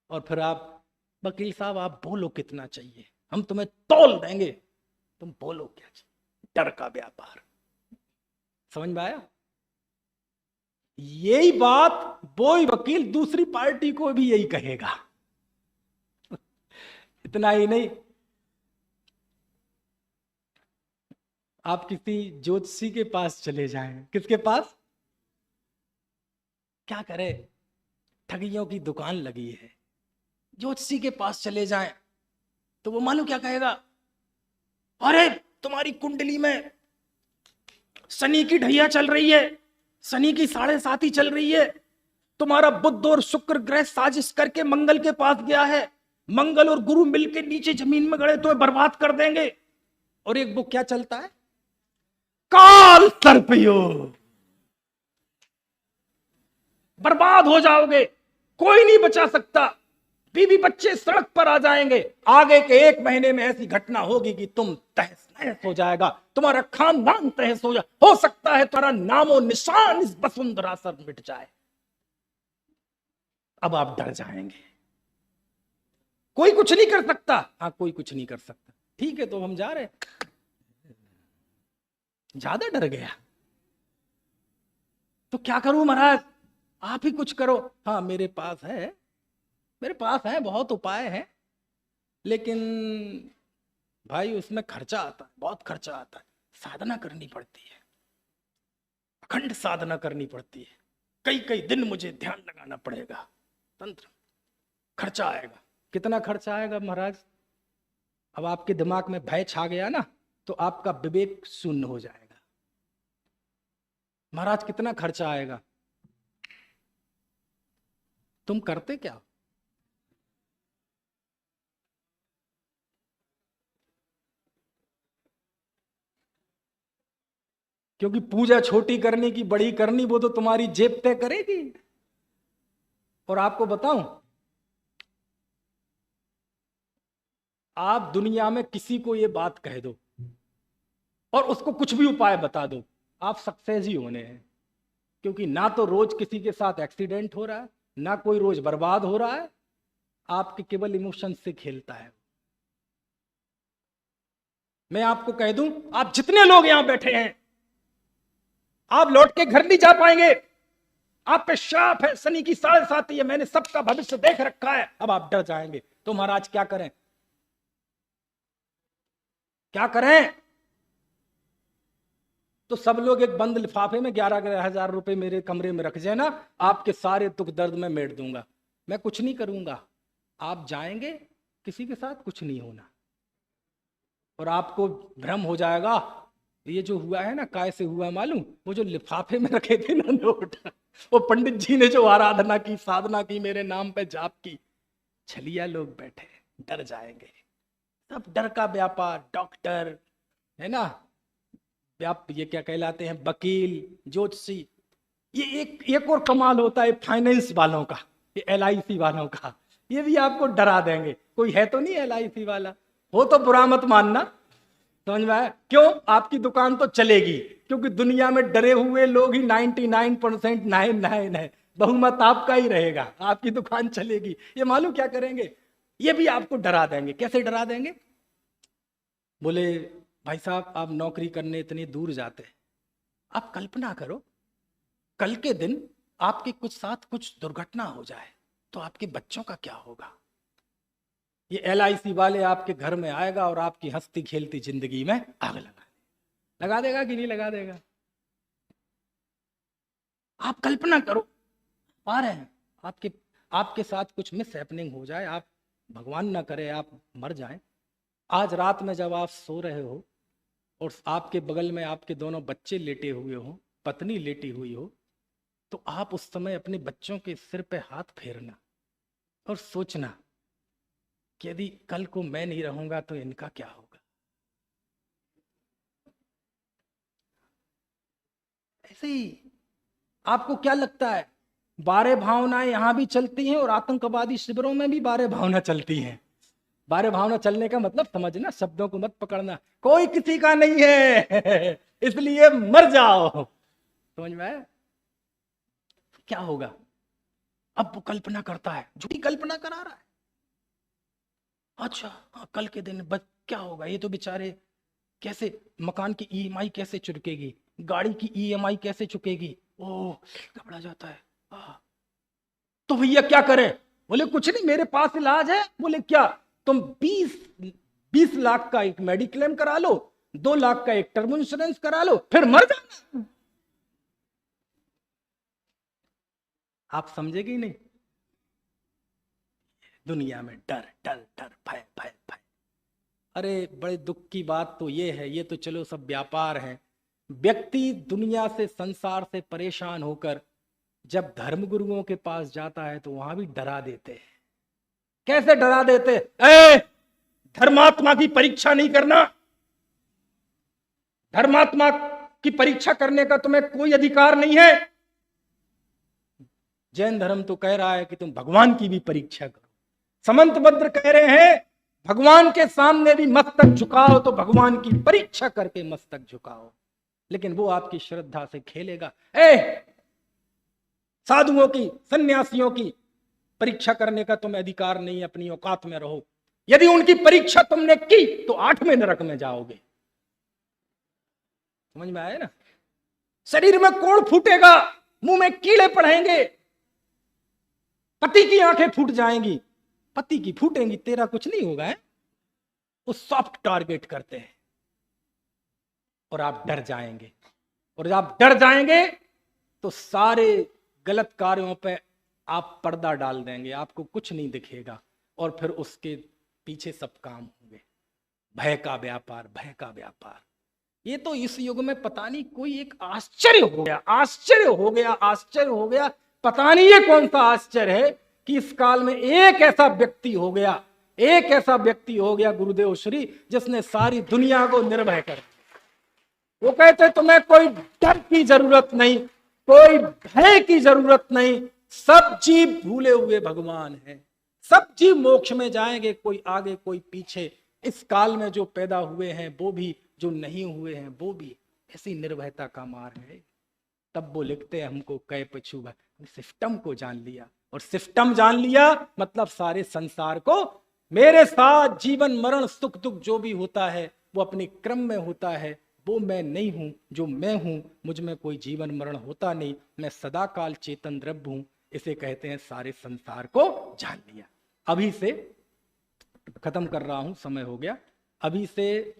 और फिर आप, वकील साहब आप बोलो कितना चाहिए, हम तुम्हें तौल देंगे, तुम बोलो क्या चाहिए। डर का व्यापार। समझ में आया? यही बात वो वकील दूसरी पार्टी को भी यही कहेगा। इतना ही नहीं, आप किसी ज्योतिषी के पास चले जाएं। किसके पास? क्या करे, ठगियों की दुकान लगी है, ज्योतिषी के पास चले जाएं तो वो मालूम क्या कहेगा, अरे तुम्हारी कुंडली में शनि की ढैया चल रही है, शनि की 7.5 चल रही है, तुम्हारा बुध और शुक्र ग्रह साजिश करके मंगल के पास गया है, मंगल और गुरु मिलके नीचे जमीन में गड़े तो बर्बाद कर देंगे। और एक बुक क्या चलता है, काल सर्पयोग, बर्बाद हो जाओगे, कोई नहीं बचा सकता, बीवी बच्चे सड़क पर आ जाएंगे, आगे के 1 महीने में ऐसी घटना होगी कि तुम तहस नहस हो जाएगा, तुम्हारा खानदान तहस हो सकता है तुम्हारा नामो निशान इस वसुंधरा से मिट जाए। अब आप डर जाएंगे, कोई कुछ नहीं कर सकता। हाँ कोई कुछ नहीं कर सकता, ठीक है तो हम जा रहे। ज्यादा डर गया तो क्या करूं महाराज, आप ही कुछ करो। हाँ मेरे पास है बहुत उपाय है, लेकिन भाई उसमें खर्चा आता है, बहुत खर्चा आता है, साधना करनी पड़ती है। अखंड साधना करनी पड़ती है, कई कई दिन मुझे ध्यान लगाना पड़ेगा, तंत्र, खर्चा आएगा। कितना खर्चा आएगा महाराज? अब आपके दिमाग में भय छा गया ना, तो आपका विवेक शून्य हो जाएगा। महाराज कितना खर्चा आएगा? तुम करते क्या? क्योंकि पूजा छोटी करने की बड़ी करनी, वो तो तुम्हारी जेब तय करेगी। और आपको बताऊं, आप दुनिया में किसी को ये बात कह दो और उसको कुछ भी उपाय बता दो, आप सक्सेस ही होने हैं। क्योंकि ना तो रोज किसी के साथ एक्सीडेंट हो रहा है, ना कोई रोज बर्बाद हो रहा है, आपके केवल इमोशन से खेलता है। मैं आपको कह दूं, आप जितने लोग यहां बैठे हैं, आप लौट के घर नहीं जा पाएंगे। आप पे श्राप है, शनि की 7.5 है, मैंने सबका भविष्य देख रखा है। अब आप डर जाएंगे तो महाराज क्या करें? क्या करें? तो सब लोग एक बंद लिफाफे में 11,000 रुपए मेरे कमरे में रख जाना, आपके सारे दुख दर्द में मेट दूंगा। मैं कुछ नहीं करूंगा, आप जाएंगे, किसी के साथ कुछ नहीं होना। और आपको भ्रम हो जाएगा, ये जो हुआ है ना, काय से हुआ मालूम? वो जो लिफाफे में रखे थे ना नोट, वो पंडित जी ने जो आराधना की, साधना की, मेरे नाम पे जाप की, छलिया लोग बैठे, डर जाएंगे। सब डर का व्यापार, डॉक्टर है ना, ये क्या कहलाते हैं, वकील, ज्योतिषी। ये एक और कमाल होता है फाइनेंस वालों का, ये LIC वालों का, ये भी आपको डरा देंगे। कोई है तो नहीं LIC वाला? हो तो बुरा मत मानना, समझ में आया? क्यों? आपकी दुकान तो चलेगी, क्योंकि दुनिया में डरे हुए लोग ही 99.99 है, बहुमत आपका ही रहेगा, आपकी दुकान चलेगी। ये मालूम क्या करेंगे? ये भी आपको डरा देंगे। कैसे डरा देंगे? बोले भाई साहब, आप नौकरी करने इतनी दूर जाते हैं, आप कल्पना करो कल के दिन आपके कुछ साथ कुछ दुर्घटना हो जाए तो आपके बच्चों का क्या होगा? ये LIC वाले आपके घर में आएगा और आपकी हंसती खेलती जिंदगी में आग लगा देगा कि नहीं लगा देगा? आप कल्पना करो, पा रहे हैं आपके साथ कुछ मिस हैपनिंग हो जाए, आप भगवान ना करे आप मर जाएं। आज रात में जब आप सो रहे हो और आपके बगल में आपके दोनों बच्चे लेटे हुए हो, पत्नी लेटी हुई हो, तो आप उस समय अपने बच्चों के सिर पे हाथ फेरना और सोचना कि यदि कल को मैं नहीं रहूंगा तो इनका क्या होगा। ऐसे ही आपको क्या लगता है, 12 भावनाएं यहां भी चलती हैं और आतंकवादी शिविरों में भी 12 भावना चलती हैं। 12 भावना चलने का मतलब समझना, शब्दों को मत पकड़ना। कोई किसी का नहीं है इसलिए मर जाओ, समझ में आया? क्या होगा? अब वो कल्पना करता है, झूठी कल्पना करा रहा है। अच्छा हाँ, कल के दिन क्या होगा? ये तो बेचारे कैसे मकान की EMI कैसे चुकेगी, गाड़ी की EMI कैसे चुकेगी? ओह, घबरा जाता है। तो भैया क्या करें? बोले कुछ नहीं, मेरे पास इलाज है। बोले क्या? तुम 20 लाख का एक मेडिक्लेम करा लो, 2 लाख का एक टर्म इंश्योरेंस करा लो, फिर मर जाना। आप समझेगी नहीं? दुनिया में डर डर डर, भय भय भय। अरे बड़े दुख की बात तो ये है, ये तो चलो सब व्यापार है। व्यक्ति दुनिया से, संसार से परेशान होकर जब धर्मगुरुओं के पास जाता है तो वहां भी डरा देते हैं। कैसे डरा देते? धर्मात्मा की परीक्षा नहीं करना, धर्मात्मा की परीक्षा करने का तुम्हें कोई अधिकार नहीं है। जैन धर्म तो कह रहा है कि तुम भगवान की भी परीक्षा करो। समंत भद्र कह रहे हैं भगवान के सामने भी मस्तक झुकाओ तो भगवान की परीक्षा करके मस्तक झुकाओ। लेकिन वो आपकी श्रद्धा से खेलेगा। साधुओं की, सन्यासियों की परीक्षा करने का तुम्हें अधिकार नहीं, अपनी औकात में रहो। यदि उनकी परीक्षा तुमने की तो 8वें नरक में जाओगे। समझ में आया ना? शरीर में कोढ़ फूटेगा, मुंह में कीड़े पड़ेंगे, पति की आंखें फूट जाएंगी। पति की फूटेंगी, तेरा कुछ नहीं होगा है? वो सॉफ्ट टारगेट करते हैं और आप डर जाएंगे। और जब आप डर जाएंगे तो सारे गलत कार्यों पे आप पर्दा डाल देंगे, आपको कुछ नहीं दिखेगा और फिर उसके पीछे सब काम होंगे। भय का व्यापार, भय का व्यापार। ये तो इस युग में पता नहीं कोई एक आश्चर्य हो गया, आश्चर्य हो गया, आश्चर्य हो गया। पता नहीं ये कौन सा आश्चर्य है कि इस काल में एक ऐसा व्यक्ति हो गया, एक ऐसा व्यक्ति हो गया गुरुदेव श्री, जिसने सारी दुनिया को निर्भय कर दिया। वो कहते तुम्हें कोई डर की जरूरत नहीं, कोई भय की जरूरत नहीं, सब जीव भूले हुए भगवान हैं, सब जीव मोक्ष में जाएंगे, कोई आगे कोई पीछे। इस काल में जो पैदा हुए हैं वो भी, जो नहीं हुए हैं वो भी। ऐसी निर्भयता का मार है। तब वो लिखते हैं हमको कै पछू सिस्टम को जान लिया, और सिस्टम जान लिया मतलब सारे संसार को मेरे साथ जीवन मरण सुख दुख जो भी होता है वो अपने क्रम में होता है। वो मैं नहीं हूं, जो मैं हूं मुझ में कोई जीवन मरण होता नहीं, मैं सदा काल चेतन द्रव्य हूं। इसे कहते हैं सारे संसार को जान लिया। अभी से खत्म कर रहा हूं, समय हो गया। अभी से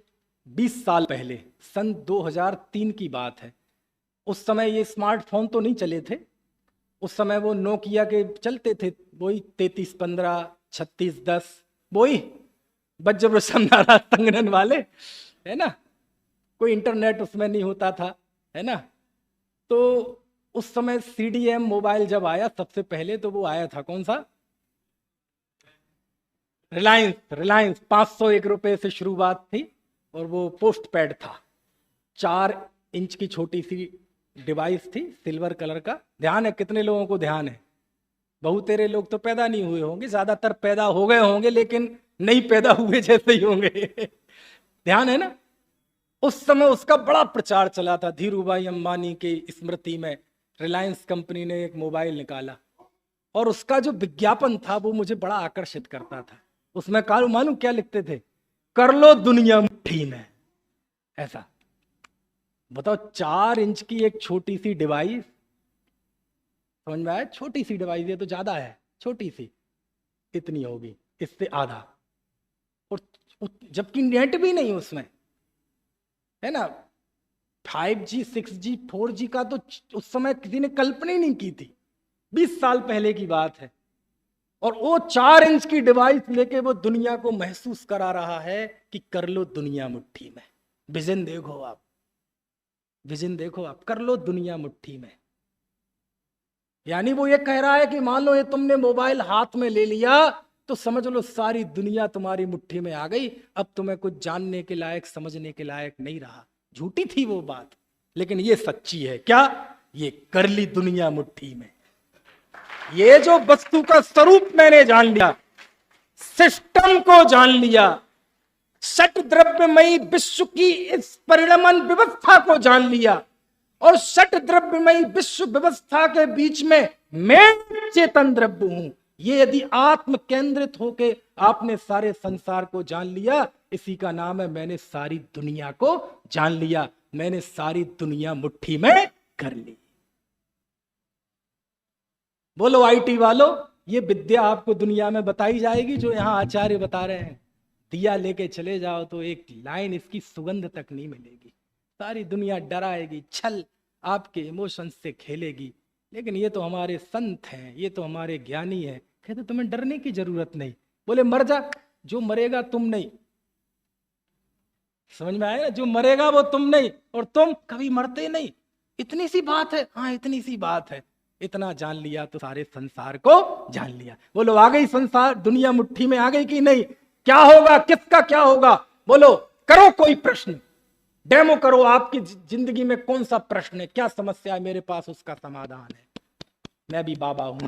20 साल पहले, सन 2003 की बात है। उस समय ये स्मार्टफोन तो नहीं चले थे, उस समय वो नोकिया के चलते थे, वही 3315 3610, वही वज्र समनारा संगनन वाले, है ना। कोई इंटरनेट उसमें नहीं होता था, है ना। तो उस समय CDM मोबाइल जब आया सबसे पहले, तो वो आया था कौन सा, रिलायंस 501 रुपए से शुरुआत थी, और वो पोस्ट पैड था। 4 इंच की छोटी सी डिवाइस थी, सिल्वर कलर का। ध्यान है कितने लोगों को ध्यान है? बहुत तेरे लोग तो पैदा नहीं हुए होंगे, ज्यादातर पैदा हो गए होंगे, लेकिन नहीं पैदा हुए जैसे ही होंगे। ध्यान है ना। उस समय उसका बड़ा प्रचार चला था। धीरूभाई अंबानी के स्मृति में रिलायंस कंपनी ने एक मोबाइल निकाला, और उसका जो विज्ञापन था वो मुझे बड़ा आकर्षित करता था। उसमें मालूम क्या लिखते थे, कर लो दुनिया मुट्ठी में। ऐसा बताओ, 4 इंच की एक छोटी सी डिवाइस, समझ में आया? छोटी सी डिवाइस, ये तो ज्यादा है, छोटी सी इतनी होगी, इससे आधा, और जबकि नेट भी नहीं उसमें, है ना। 5G 6G 4G का तो उस समय किसी ने कल्पना ही नहीं की थी। 20 साल पहले की बात है, और वो 4 इंच की डिवाइस लेके वो दुनिया को महसूस करा रहा है कि कर लो दुनिया मुट्ठी में। विजन देखो आप, विजन देखो आप, कर लो दुनिया मुट्ठी में। यानी वो ये कह रहा है कि मान लो ये तुमने मोबाइल हाथ में ले लिया तो समझ लो सारी दुनिया तुम्हारी मुट्ठी में आ गई, अब तुम्हें कुछ जानने के लायक, समझने के लायक नहीं रहा। झूठी थी वो बात, लेकिन ये सच्ची है। क्या? ये कर ली दुनिया मुट्ठी में। ये जो वस्तु का स्वरूप मैंने जान लिया, सिस्टम को जान लिया, षट द्रव्यमयी विश्व की इस परिणमन व्यवस्था को जान लिया, और षट द्रव्यमयी विश्व व्यवस्था के बीच में मैं चेतन द्रव्य हूं। ये यदि आत्म केंद्रित होके आपने सारे संसार को जान लिया, इसी का नाम है मैंने सारी दुनिया को जान लिया, मैंने सारी दुनिया मुट्ठी में कर ली। बोलो IT वालों, ये विद्या आपको दुनिया में बताई जाएगी जो यहां आचार्य बता रहे हैं। दिया लेके चले जाओ तो एक लाइन इसकी सुगंध तक नहीं मिलेगी। सारी दुनिया डराएगी, छल आपके इमोशंस से खेलेगी। लेकिन ये तो हमारे संत हैं, ये तो हमारे ज्ञानी हैं, कहते तुम्हें डरने की जरूरत नहीं। बोले मर जा, जो मरेगा तुम नहीं। समझ में आया? जो मरेगा वो तुम नहीं, और तुम कभी मरते नहीं। इतनी सी बात है, हाँ इतनी सी बात है। इतना जान लिया तो सारे संसार को जान लिया। बोलो आ गई संसार, दुनिया मुट्ठी में आ गई कि नहीं? क्या होगा, किसका क्या होगा? बोलो, करो कोई प्रश्न, डेमो करो। आपकी जिंदगी में कौन सा प्रश्न है, क्या समस्या है, मेरे पास उसका समाधान है। मैं भी बाबा हूं।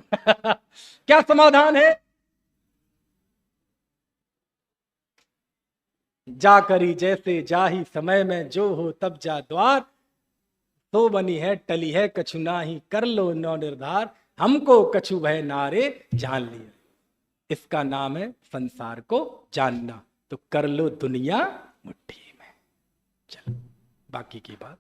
क्या समाधान है? जा करी जैसे जाही समय में, जो हो तब जा द्वार, तो बनी है टली है कछु नाही, कर लो नौ निर्धार, हमको कछु भय नारे जान लिया। इसका नाम है संसार को जानना। तो कर लो दुनिया मुट्ठी में। चलो बाकी की बात।